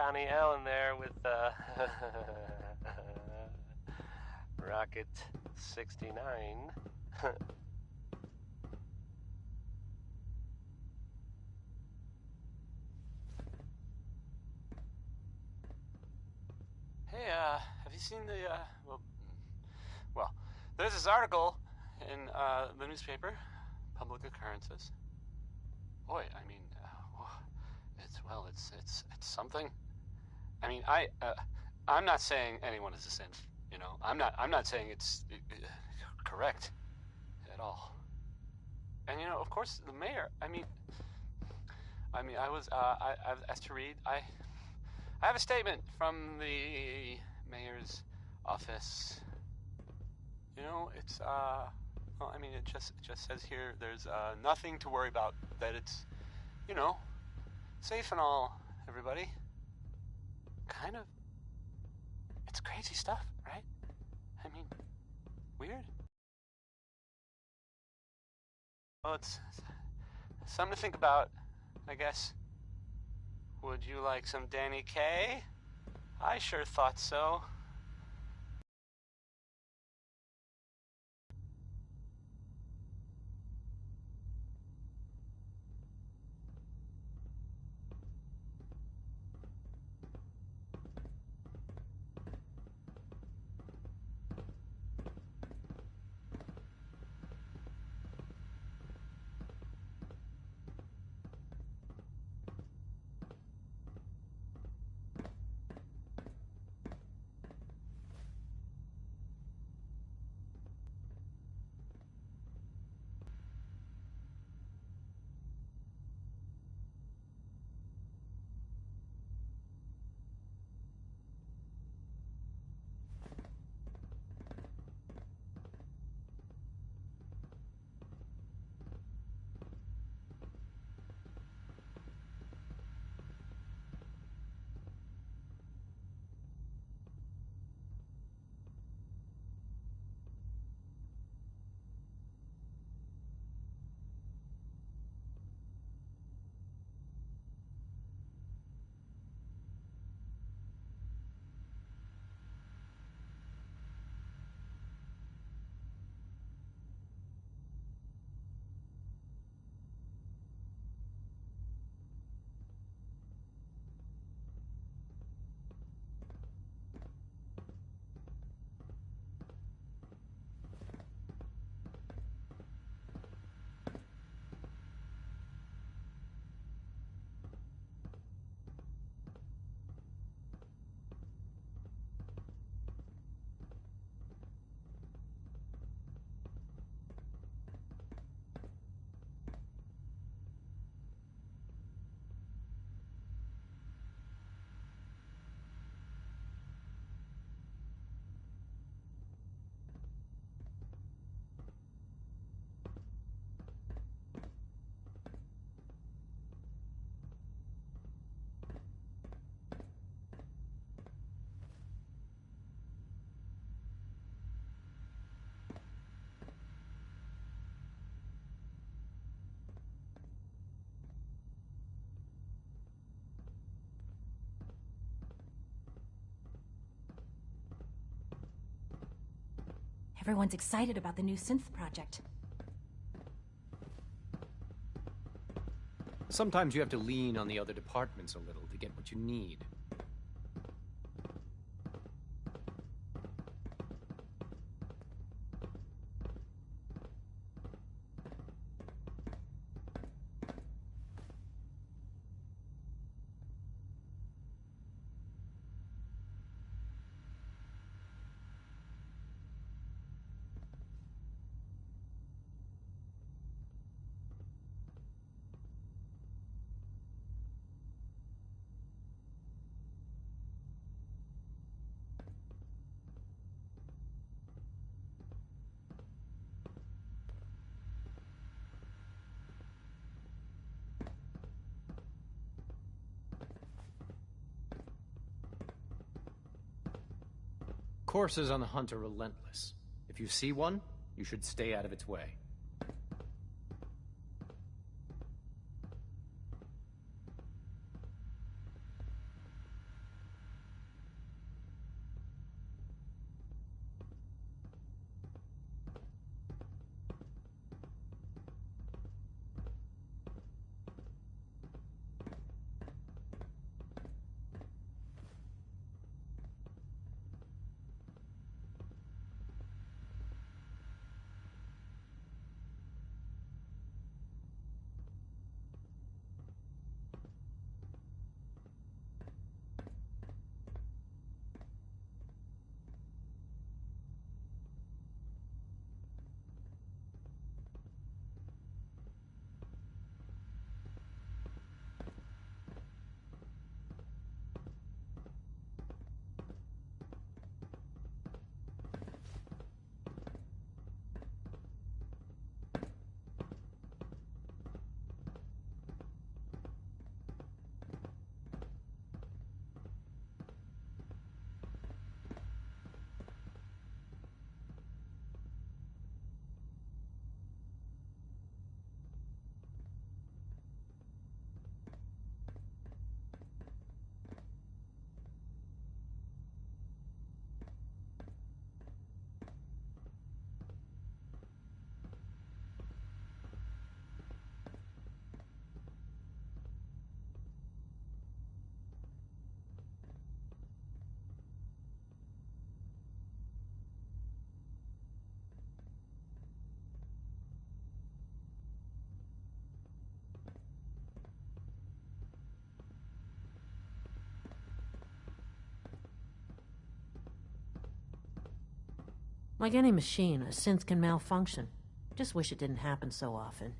Connie L in there with Rocket 69. Hey, have you seen the, well, there's this article in, the newspaper, Public Occurrences. Boy, I mean, it's something. I mean, I'm not saying anyone is a synth, you know? I'm not saying it's correct at all. And, you know, of course, the mayor, I mean, I was, I've asked to read, I have a statement from the mayor's office. You know, it's, well, I mean, it just says here there's nothing to worry about, that it's, you know, safe and all, everybody. Kind of. It's crazy stuff, right? I mean, weird. Well, it's something to think about, I guess. Would you like some Danny K? I sure thought so. Everyone's excited about the new synth project. Sometimes you have to lean on the other departments a little to get what you need. Coursers on the hunt are relentless. If you see one, you should stay out of its way. Like any machine, a synth can malfunction. Just wish it didn't happen so often.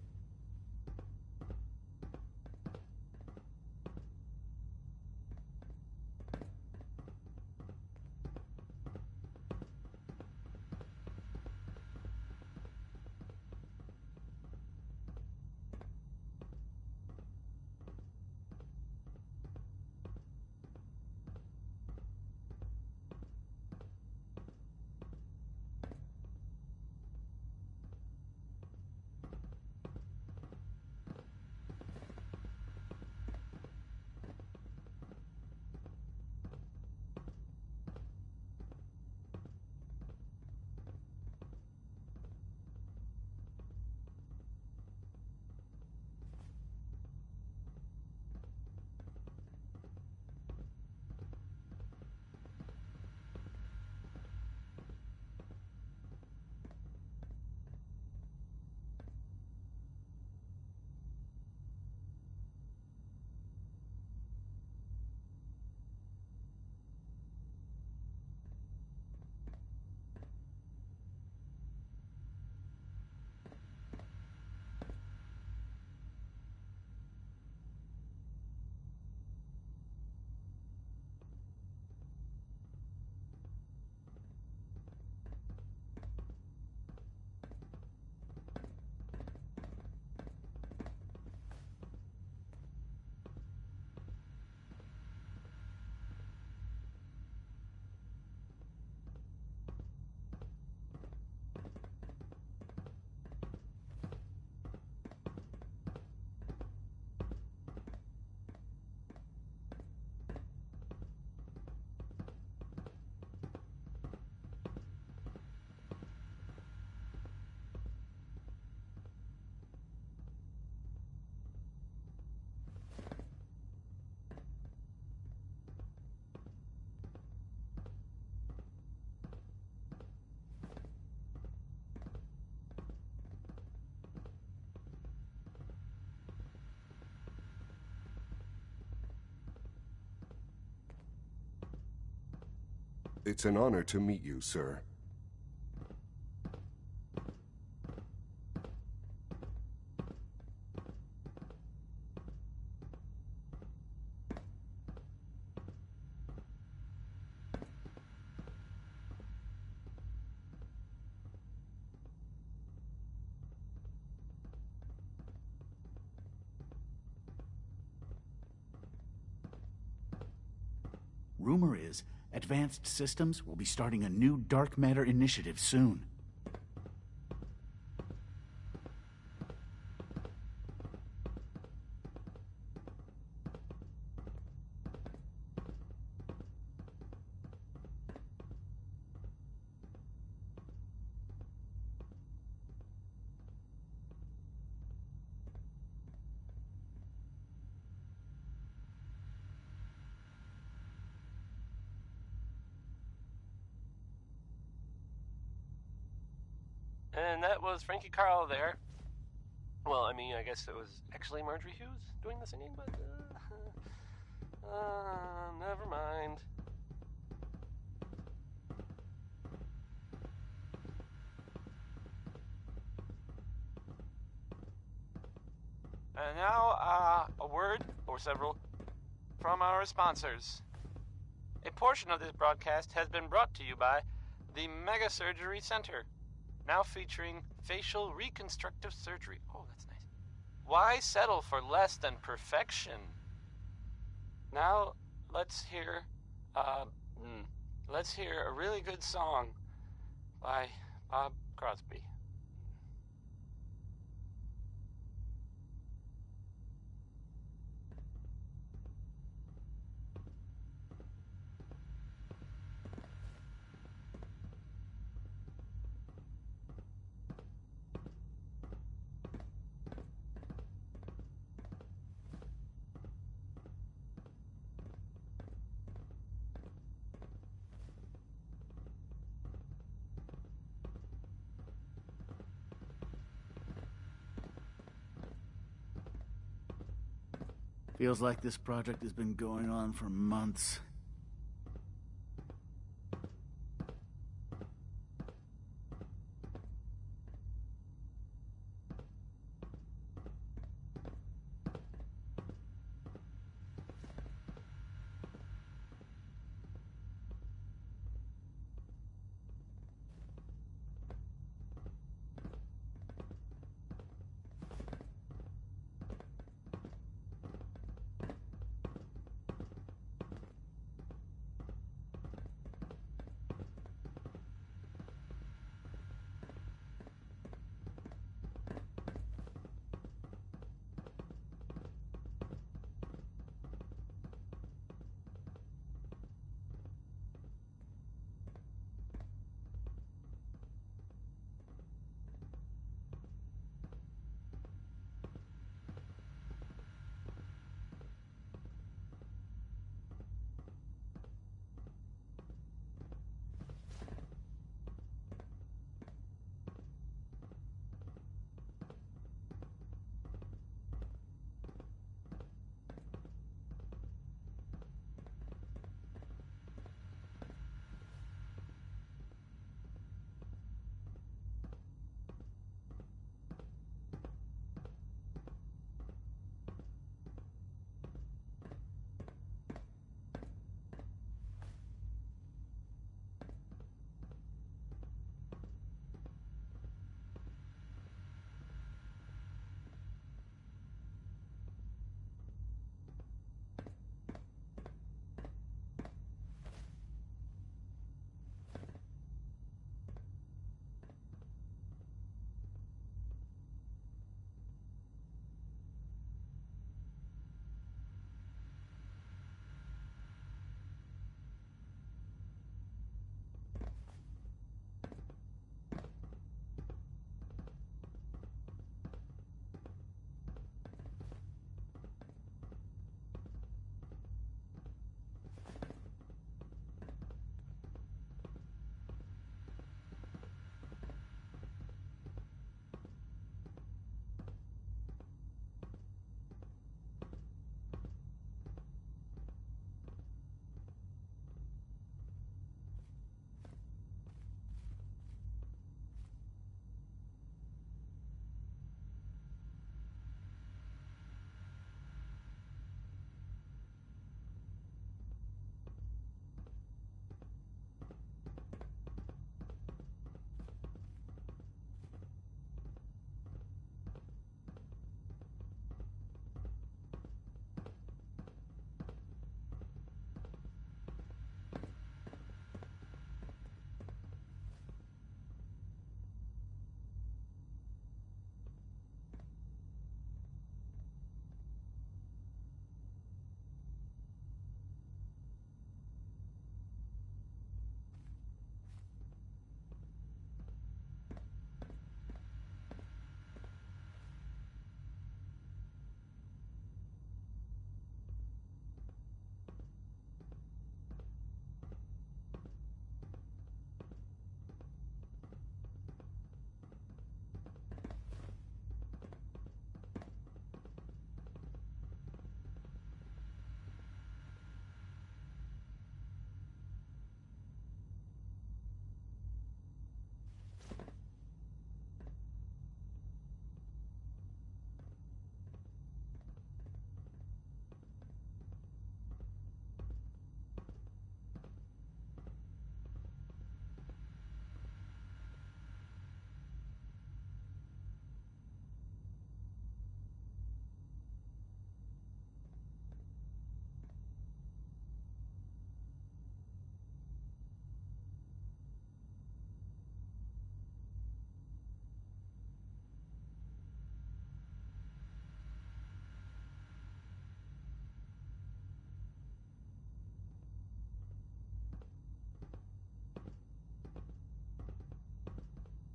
It's an honor to meet you, sir. Rumor is, Advanced Systems will be starting a new dark matter initiative soon. And that was Frankie Carl there. Well, I mean, I guess it was actually Marjorie Hughes doing the singing, but never mind. And now, a word or several from our sponsors. A portion of this broadcast has been brought to you by the Mega Surgery Center, now featuring facial reconstructive surgery. Oh, that's nice. Why settle for less than perfection? Now, let's hear a really good song by Bob Crosby. Feels like this project has been going on for months.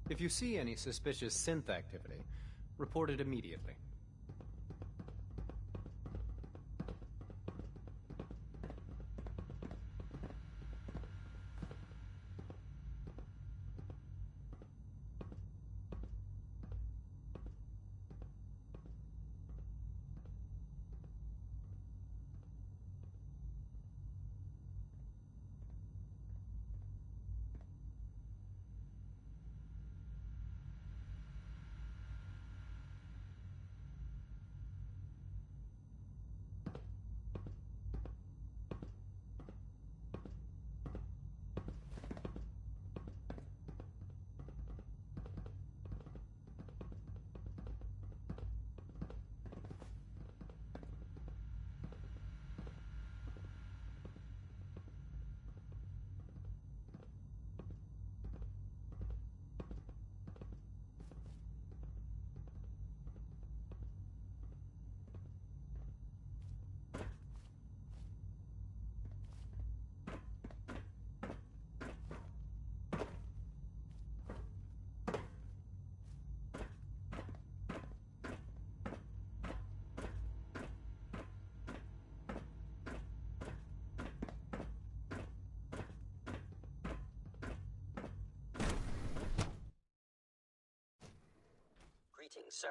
If you see any suspicious synth activity, report it immediately. Greetings, sir.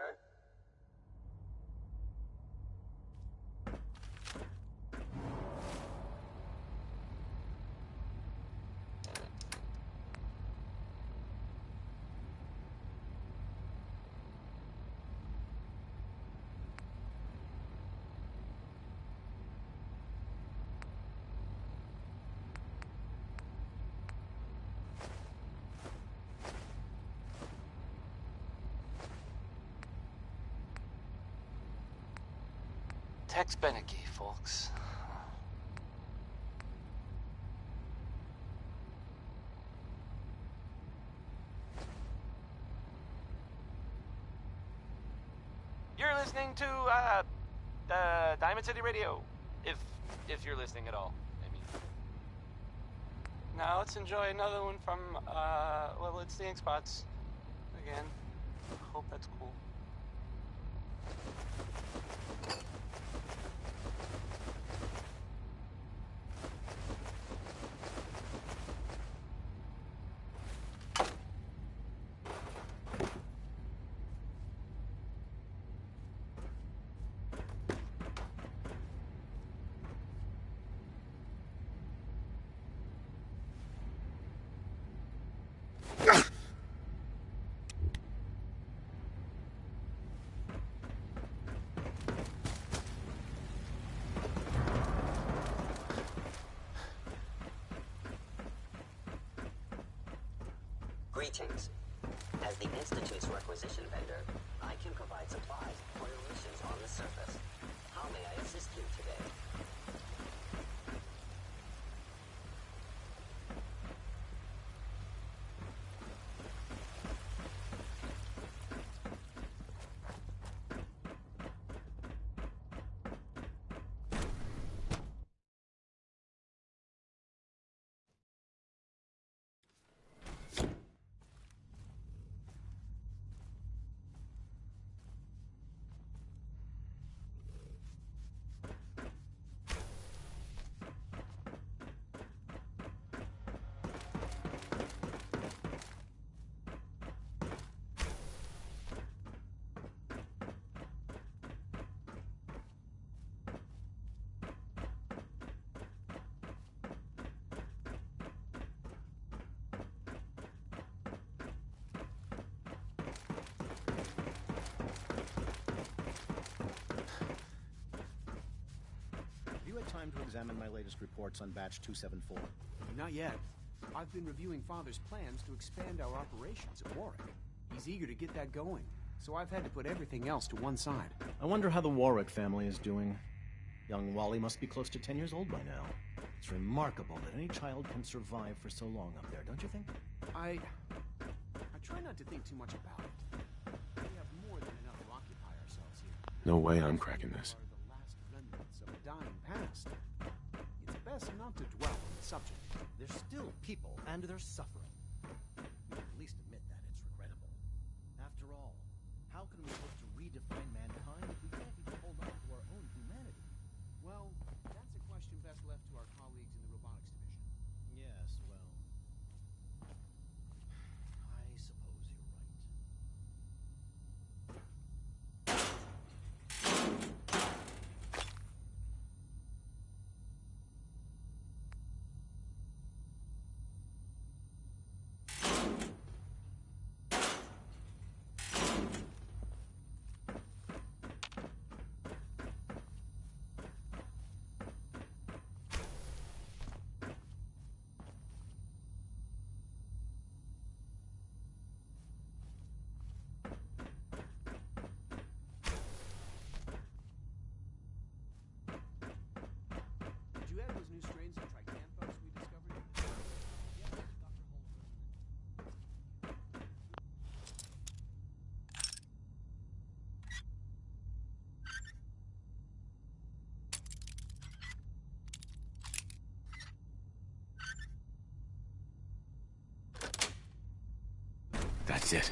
Tex Beneke, folks. You're listening to Diamond City Radio, if you're listening at all. I mean, Now let's enjoy another one from well, it's the Ink Spots again. Hope that's cool. Greetings. As the Institute's requisition vendor, I can provide supplies for your missions on the surface. How may I assist you today? Time to examine my latest reports on batch 274. Not yet. I've been reviewing Father's plans to expand our operations at Warwick. He's eager to get that going, so I've had to put everything else to one side. I wonder how the Warwick family is doing. Young Wally must be close to 10 years old by now. It's remarkable that any child can survive for so long up there, don't you think? I try not to think too much about it. We have more than enough to occupy ourselves here. No way I'm cracking this. The last remnants of a dying past. It's best not to dwell on the subject. There's still people, and they're suffering. You at least admit that it's regrettable. can we hope to redefine mankind if we can't even hold on to our own humanity? Well, that's a question best left to our colleagues in the robotics division. Yes, well, I suppose you're right. Did you add those new strains of tricanthus we discovered? Yes, Dr. That's it.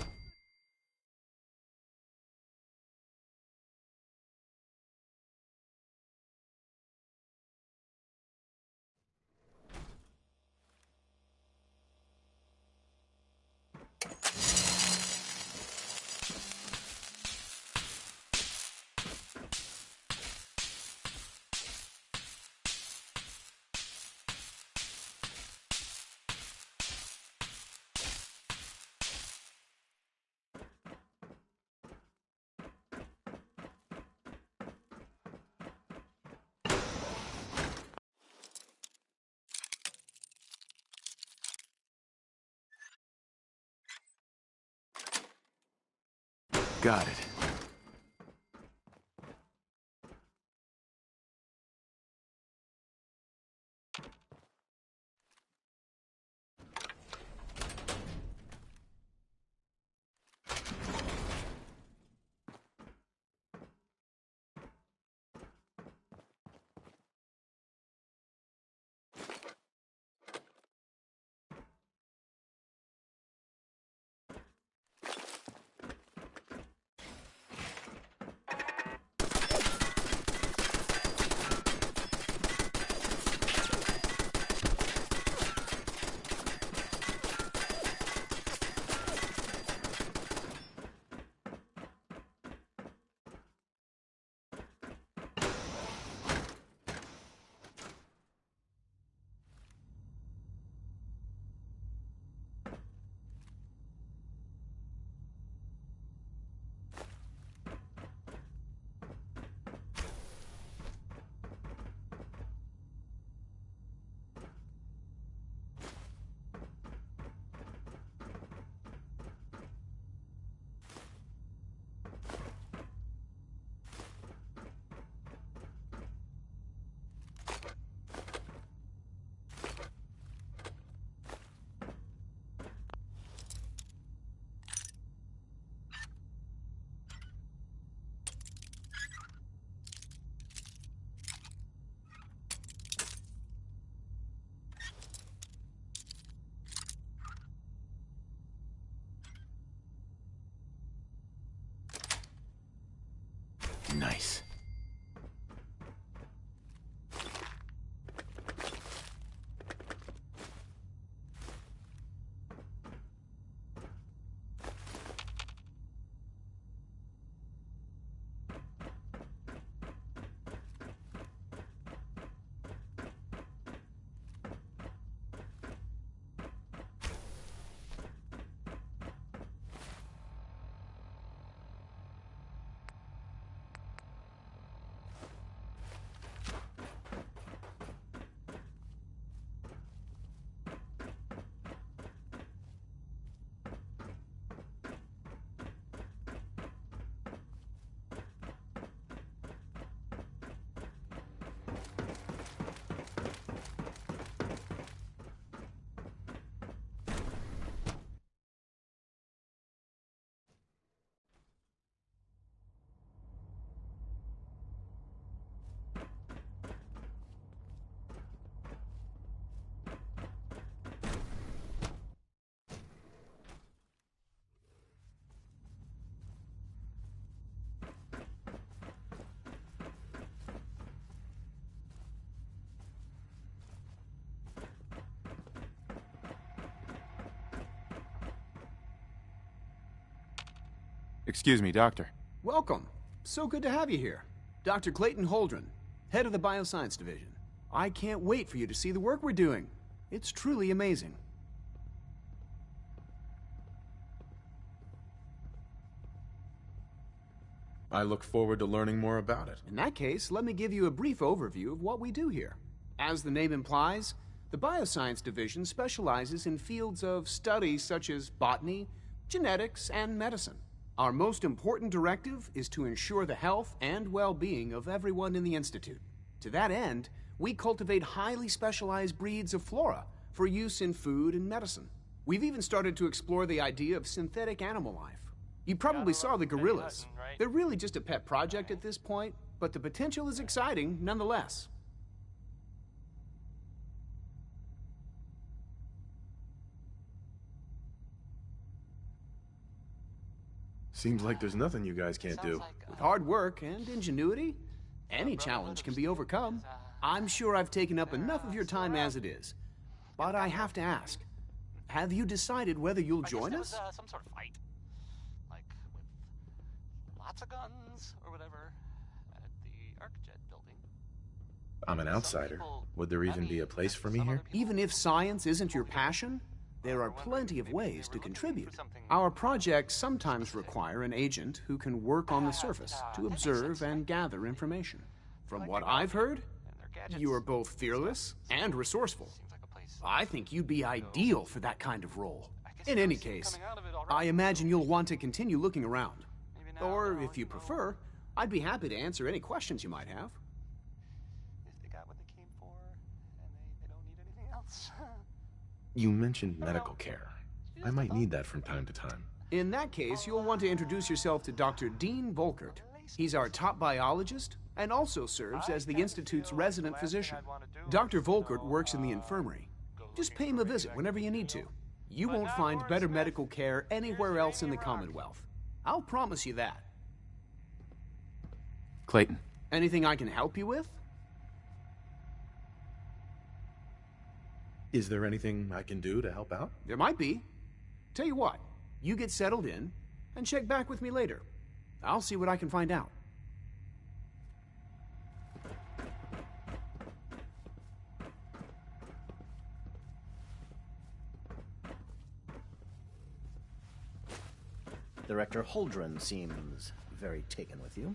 Got it. Nice. Excuse me, Doctor. Welcome. So good to have you here. Dr. Clayton Holdren, head of the Bioscience Division. I can't wait for you to see the work we're doing. It's truly amazing. I look forward to learning more about it. In that case, let me give you a brief overview of what we do here. As the name implies, the Bioscience Division specializes in fields of study such as botany, genetics, and medicine. Our most important directive is to ensure the health and well-being of everyone in the Institute. To that end, we cultivate highly specialized breeds of flora for use in food and medicine. We've even started to explore the idea of synthetic animal life. You probably saw the gorillas. They're really just a pet project at this point, but the potential is exciting nonetheless. Seems like there's nothing you guys can't do. With hard work and ingenuity, any challenge can be overcome. I'm sure I've taken up enough of your time as it is. But I have to ask, have you decided whether you'll join us? Some sort of fight. Like, with lots of guns, or whatever, at the ArcJet building. I'm an outsider. Would there even be a place for me here? Even if science isn't your passion, there are plenty of ways to contribute. Our projects sometimes require an agent who can work on the surface to observe and gather information. From what I've heard, you are both fearless and resourceful. I think you'd be ideal for that kind of role. In any case, I imagine you'll want to continue looking around. Or, if you prefer, I'd be happy to answer any questions you might have. They got what they came for, and they don't need anything else. You mentioned medical care. I might need that from time to time. In that case, you'll want to introduce yourself to Dr. Dean Volkert. He's our top biologist and also serves as the Institute's resident physician. Dr. Volkert works in the infirmary. Just pay him a visit whenever you need to. You won't find better medical care anywhere else in the Commonwealth. I'll promise you that. Clayton. Anything I can help you with? Is there anything I can do to help out? There might be. Tell you what, you get settled in and check back with me later. I'll see what I can find out. Director Holdren seems very taken with you.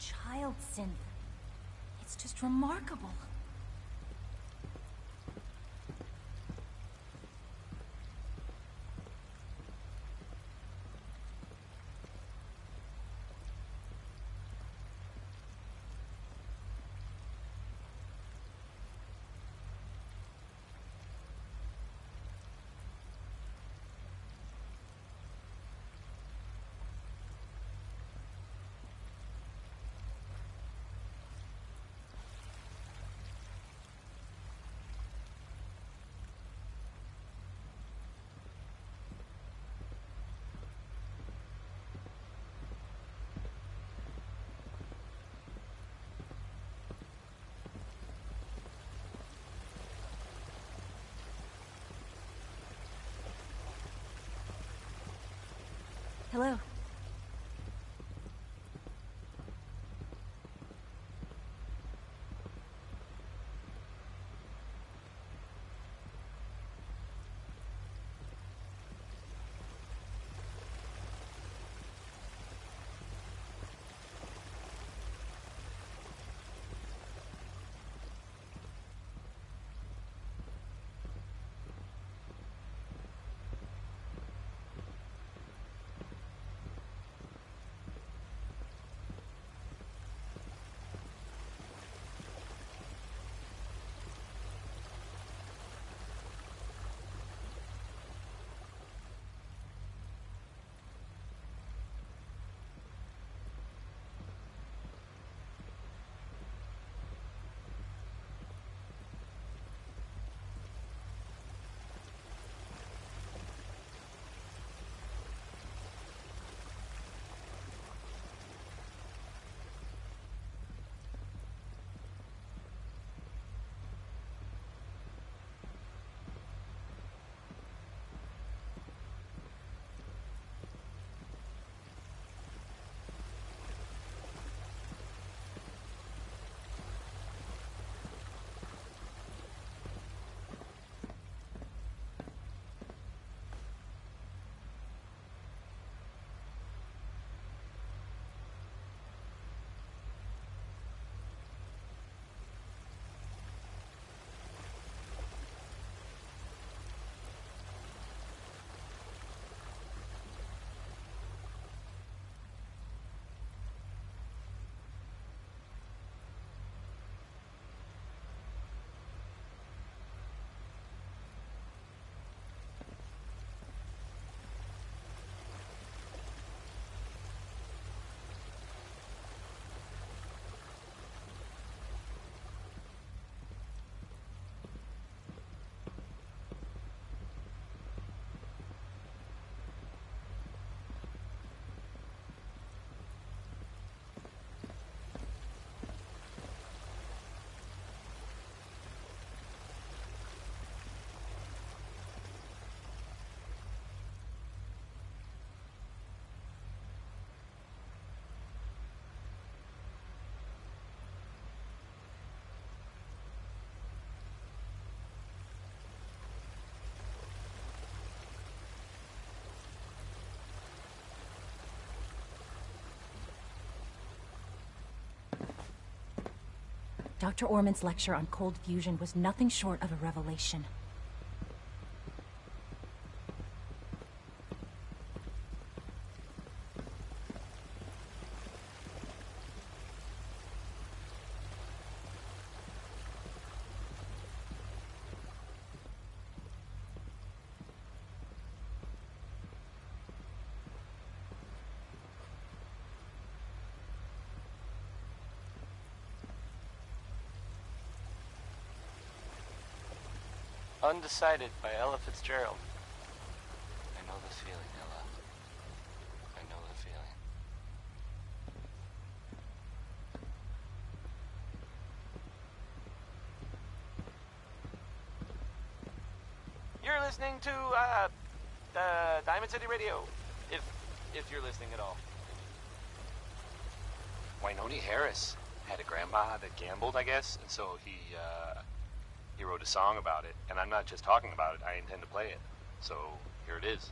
child synth. It's just remarkable. Hello. Dr. Orman's lecture on cold fusion was nothing short of a revelation. Undecided by Ella Fitzgerald. I know this feeling, Ella. I know the feeling. You're listening to Diamond City Radio, if you're listening at all. Wynoni Harris had a grandma that gambled, I guess, and so he wrote a song about it. And I'm not just talking about it, I intend to play it. So, here it is.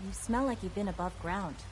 You smell like you've been above ground.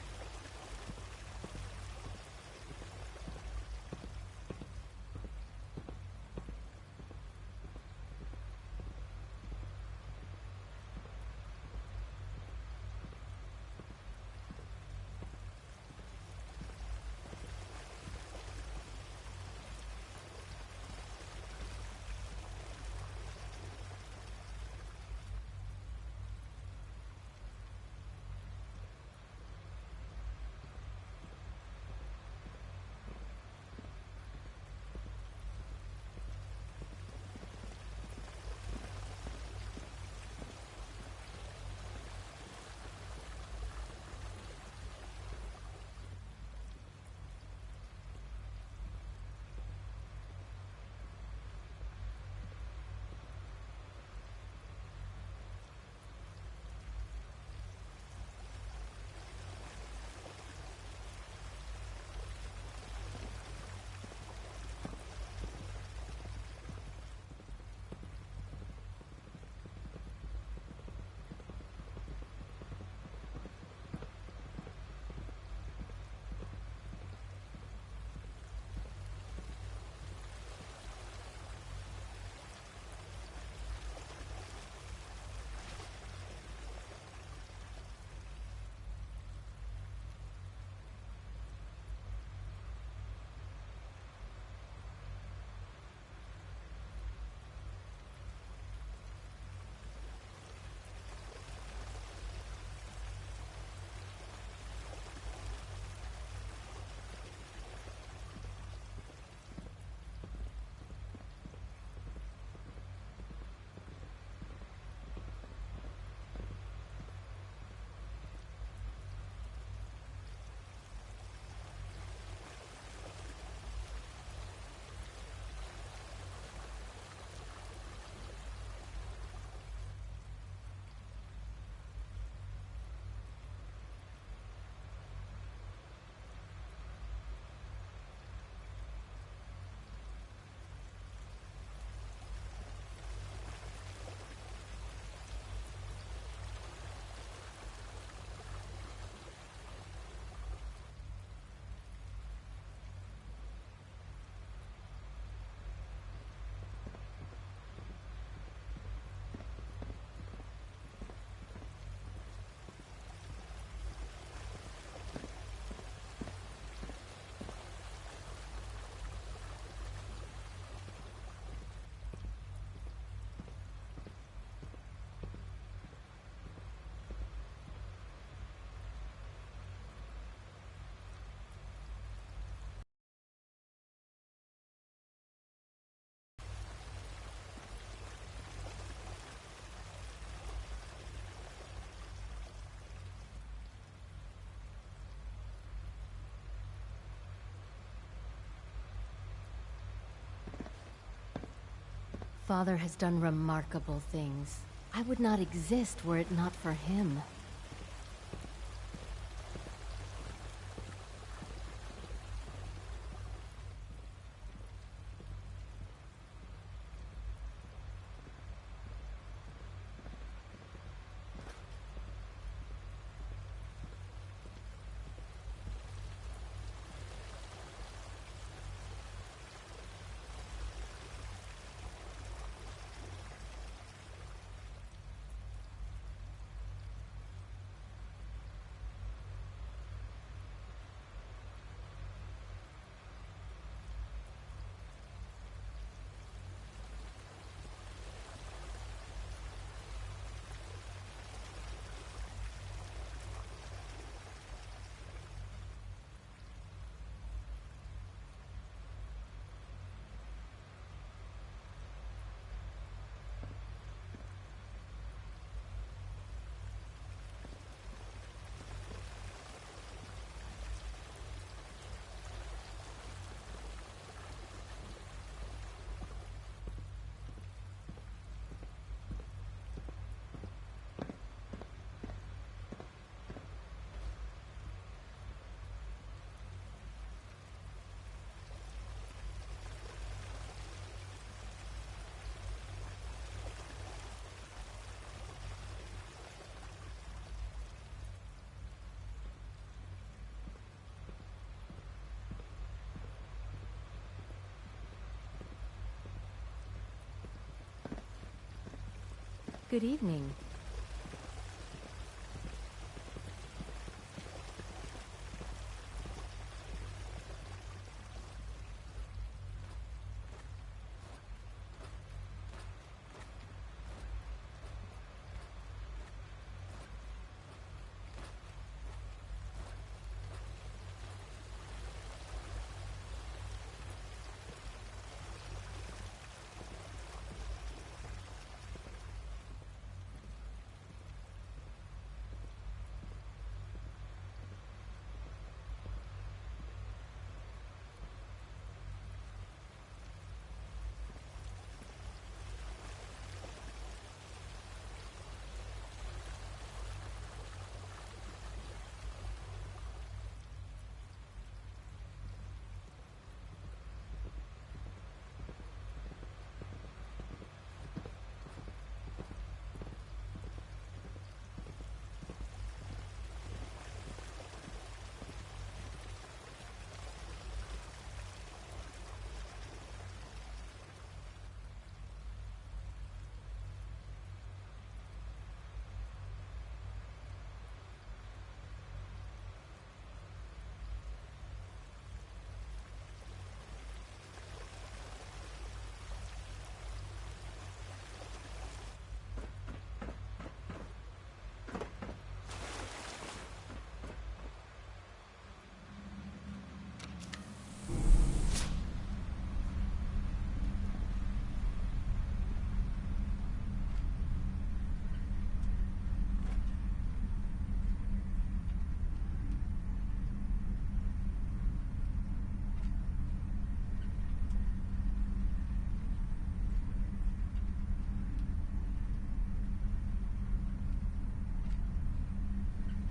Father has done remarkable things. I would not exist were it not for him. Good evening.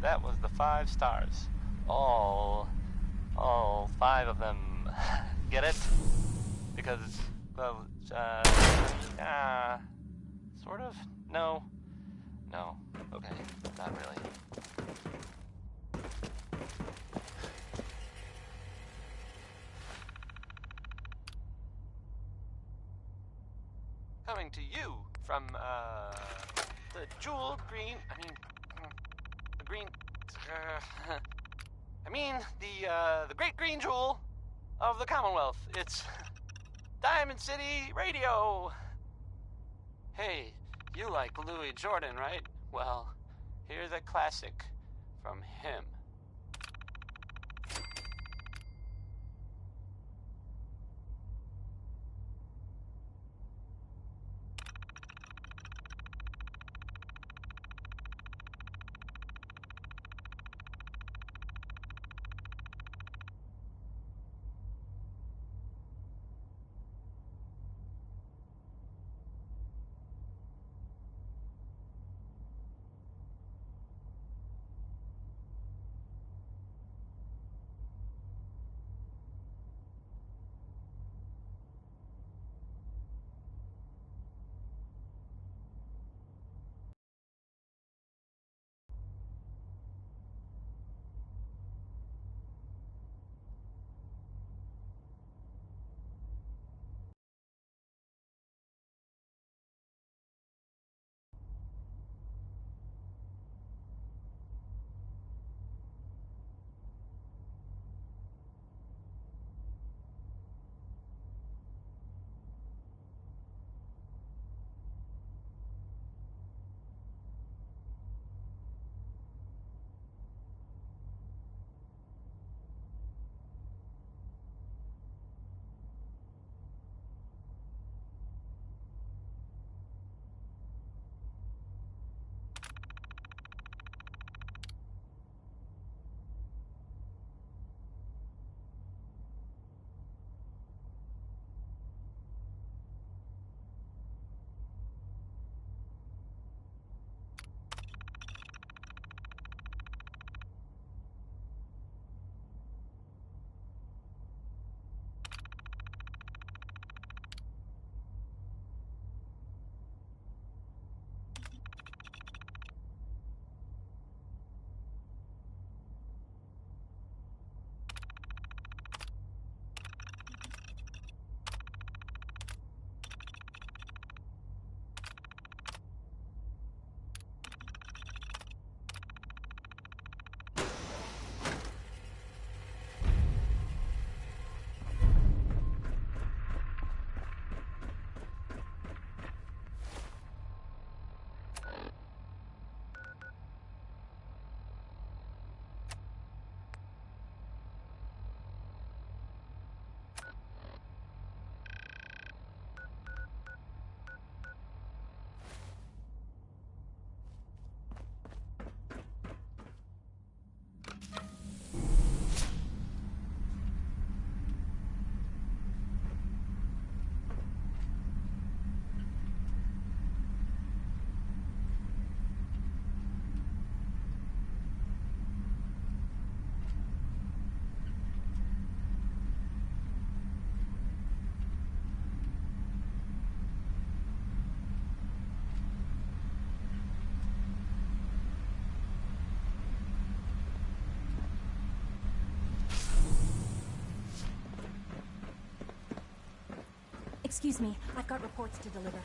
That was the 5 stars. All 5 of them. Get it? Because, well, sort of? No. No. Okay. Not really. Coming to you from, the jewel green, the green, the great green jewel of the Commonwealth. It's Diamond City Radio. Hey, you like Louis Jordan, right? Well, here's a classic from him. Excuse me, I've got reports to deliver.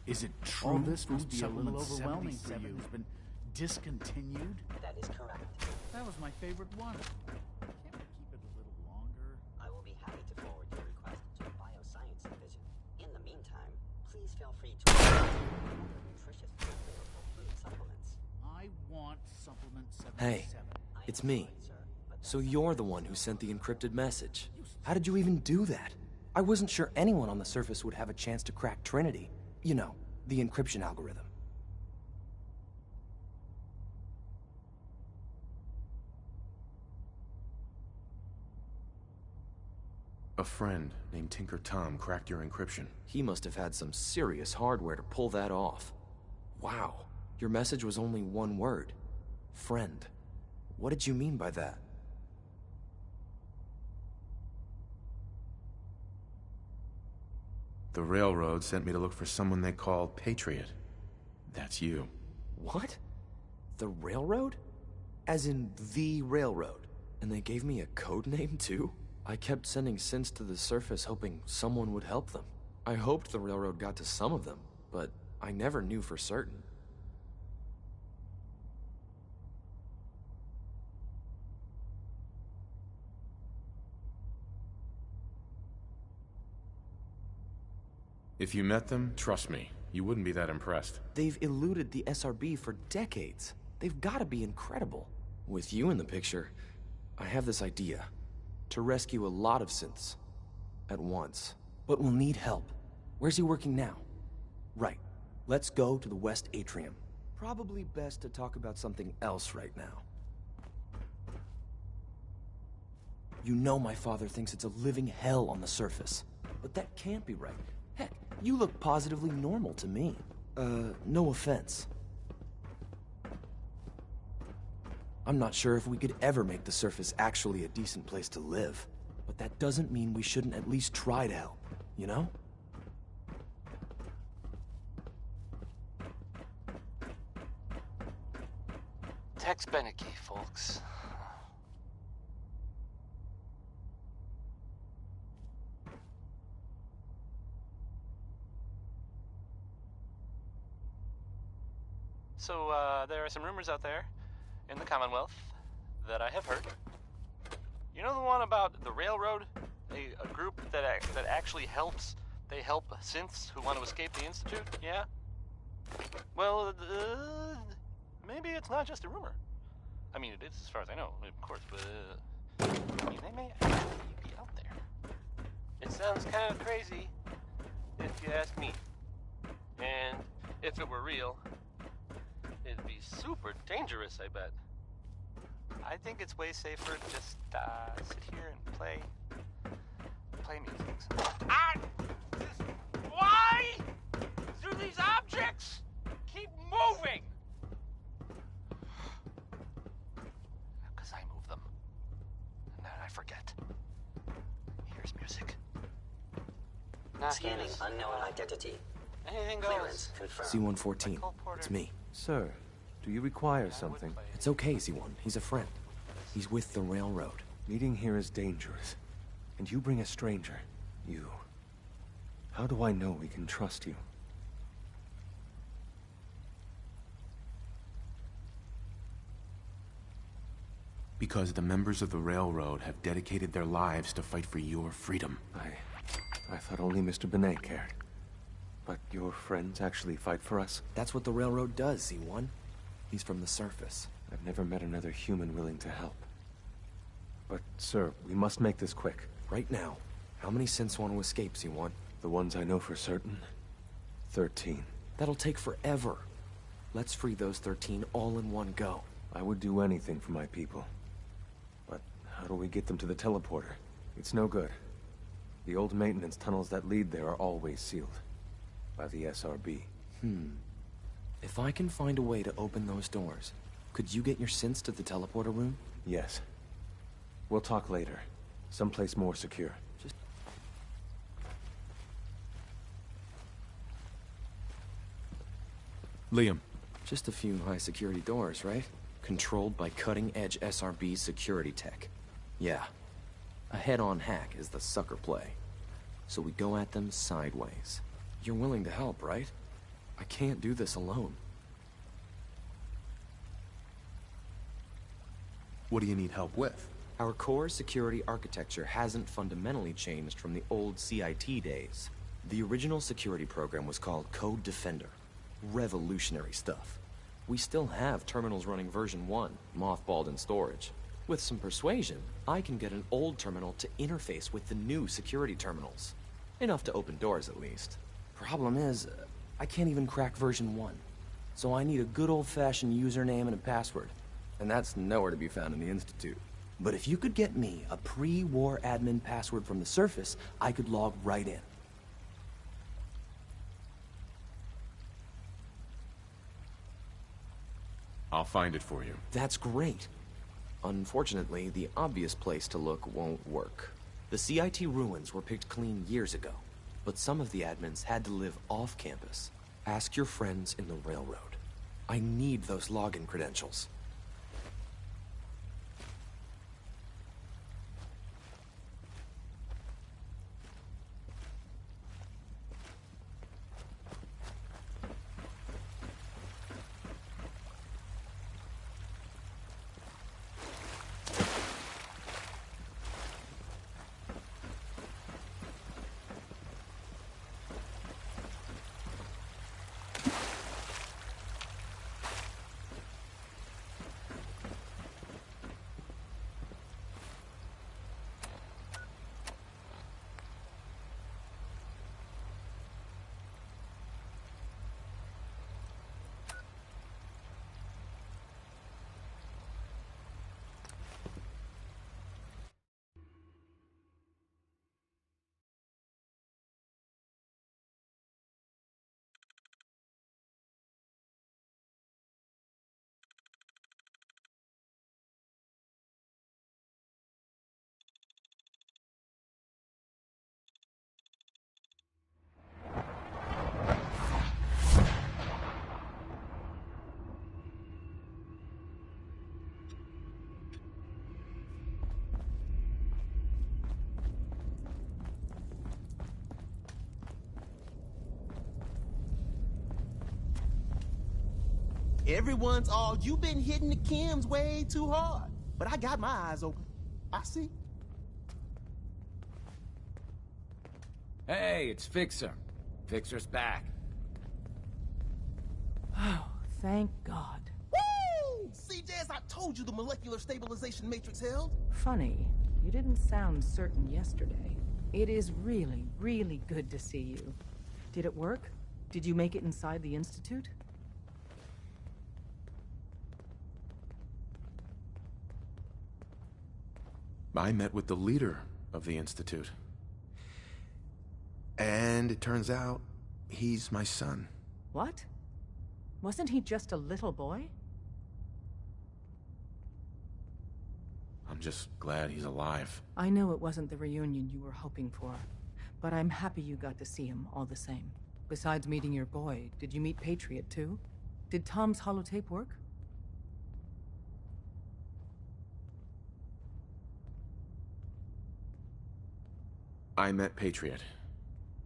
Is it true All this must food be a little supplement overwhelming for 77 you. has been discontinued? That is correct. That was my favorite one. Can't we keep it a little longer? I will be happy to forward your request to the Bioscience Division. In the meantime, please feel free to nutritious food supplements. I want supplement 77. Hey, it's me. So you're the one who sent the encrypted message. How did you even do that? I wasn't sure anyone on the surface would have a chance to crack Trinity. You know, the encryption algorithm. A friend named Tinker Tom cracked your encryption. He must have had some serious hardware to pull that off. Wow, your message was only one word. Friend. What did you mean by that? The Railroad sent me to look for someone they call Patriot. That's you. What? The Railroad? As in the Railroad? And they gave me a code name too? I kept sending synths to the surface hoping someone would help them. I hoped the Railroad got to some of them, but I never knew for certain. If you met them, trust me, you wouldn't be that impressed. They've eluded the SRB for decades. They've got to be incredible. With you in the picture, I have this idea. To rescue a lot of synths. At once. But we'll need help. Where's he working now? Right. Let's go to the West Atrium. Probably best to talk about something else right now. You know my father thinks it's a living hell on the surface. But that can't be right. Heck, you look positively normal to me. No offense. I'm not sure if we could ever make the surface actually a decent place to live. But that doesn't mean we shouldn't at least try to help, you know? Tex Beneke, folks. So, there are some rumors out there in the Commonwealth that I have heard. You know the one about the Railroad? A group that actually helps. They help synths who want to escape the Institute? Yeah? Well, maybe it's not just a rumor. I mean, it is as far as I know, of course, but I mean, they may actually be out there. It sounds kind of crazy, if you ask me. And if it were real, it'd be super dangerous, I bet. I think it's way safer to just sit here and play me things. Why do these objects keep moving? Because I move them. And then I forget. Here's music. Scanning unknown identity. Anything Clearance goes. confirmed. C-114. It's me. Sir, do you require something? It's okay, Z1. He's a friend. He's with the Railroad. Meeting here is dangerous. And you bring a stranger. You. How do I know we can trust you? Because the members of the Railroad have dedicated their lives to fight for your freedom. I thought only Mr. Benet cared. But your friends actually fight for us? That's what the Railroad does, Z1. He's from the surface. I've never met another human willing to help. But, sir, we must make this quick. Right now, how many synths want to escape, Z1? The ones I know for certain? 13. That'll take forever. Let's free those 13 all in one go. I would do anything for my people. But how do we get them to the teleporter? It's no good. The old maintenance tunnels that lead there are always sealed. By the SRB. If I can find a way to open those doors, could you get your synths to the teleporter room? Yes. We'll talk later. Someplace more secure. Liam. Just a few high-security doors, right? Controlled by cutting-edge SRB security tech. Yeah. A head-on hack is the sucker play. So we go at them sideways. You're willing to help, right? I can't do this alone. What do you need help with? Our core security architecture hasn't fundamentally changed from the old CIT days. The original security program was called Code Defender. Revolutionary stuff. We still have terminals running version 1, mothballed in storage. With some persuasion, I can get an old terminal to interface with the new security terminals. Enough to open doors, at least. Problem is, I can't even crack version 1. So I need a good old-fashioned username and a password. And that's nowhere to be found in the Institute. But if you could get me a pre-war admin password from the surface, I could log right in. I'll find it for you. That's great. Unfortunately, the obvious place to look won't work. The CIT ruins were picked clean years ago, but some of the admins had to live off campus. Ask your friends in the railroad. I need those login credentials. Everyone's all, you've been hitting the chems way too hard. But I got my eyes open. I see. Hey, it's Fixer. Fixer's back. Oh, thank God. Woo! CJ, as I told you, the molecular stabilization matrix held. Funny, you didn't sound certain yesterday. It is really, really good to see you. Did it work? Did you make it inside the Institute? I met with the leader of the Institute. And it turns out, he's my son. What? Wasn't he just a little boy? I'm just glad he's alive. I know it wasn't the reunion you were hoping for, but I'm happy you got to see him all the same. Besides meeting your boy, did you meet Patriot too? Did Tom's holotape work? I met Patriot.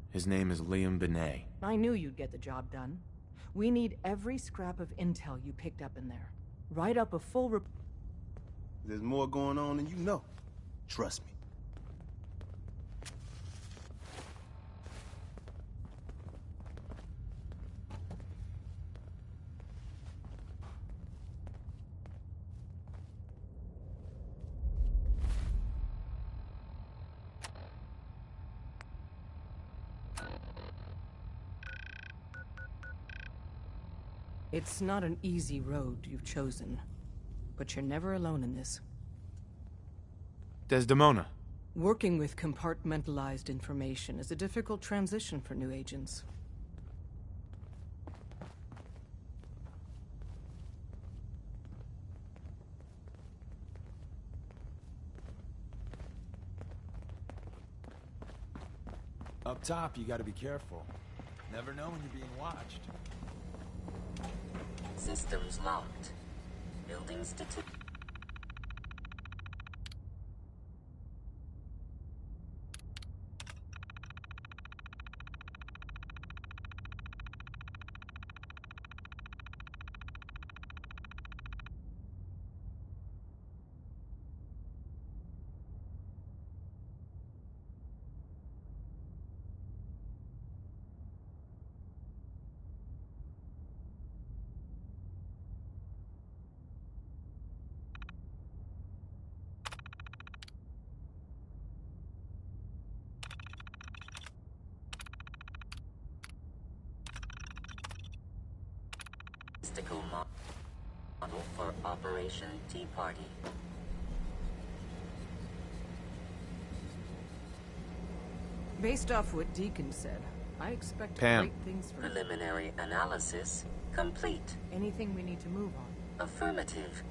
His name is Liam Benet. I knew you'd get the job done. We need every scrap of intel you picked up in there. Write up a full report. There's more going on than you know. Trust me. It's not an easy road you've chosen, but you're never alone in this. Desdemona. Working with compartmentalized information is a difficult transition for new agents. Up top, you gotta be careful. Never know when you're being watched. Systems locked. Building statistic. Logistical model for Operation Tea Party. Based off what Deacon said, I expect Pam. great things for Preliminary analysis complete. Anything we need to move on? Affirmative.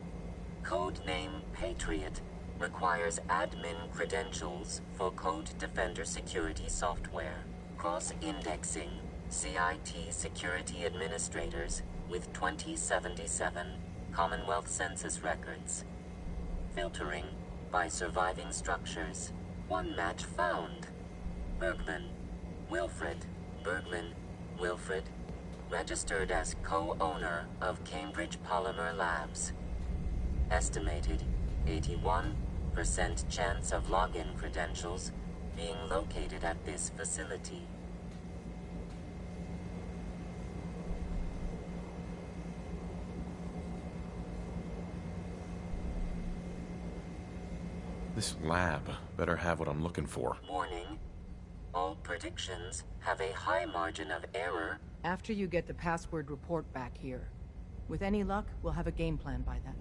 Codename Patriot requires admin credentials for Code Defender security software. Cross-indexing CIT security administrators with 2077 Commonwealth Census records. Filtering by surviving structures. One match found. Bergman. Wilfred. Bergman. Wilfred. Registered as co-owner of Cambridge Polymer Labs. Estimated 81% chance of login credentials being located at this facility. This lab better have what I'm looking for. Warning. All predictions have a high margin of error. After you get the password report back here. With any luck, we'll have a game plan by then.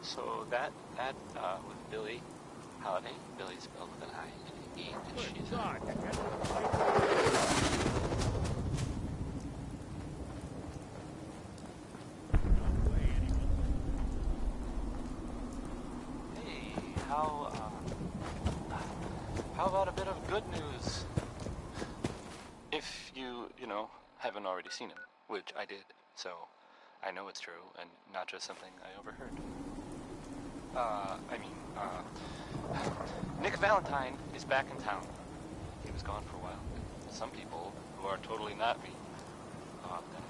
So that with Billy Holiday, Billy's spelled with an I and an E, and she's Hey, how about a bit of good news? If you haven't already seen him, which I did, so I know it's true and not just something I overheard. Nick Valentine is back in town. He was gone for a while. Some people, who are totally not me, thought that...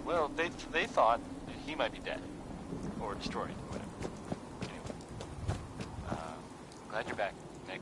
Well, they thought that he might be dead. Or destroyed, whatever. Anyway. Glad you're back, Nick.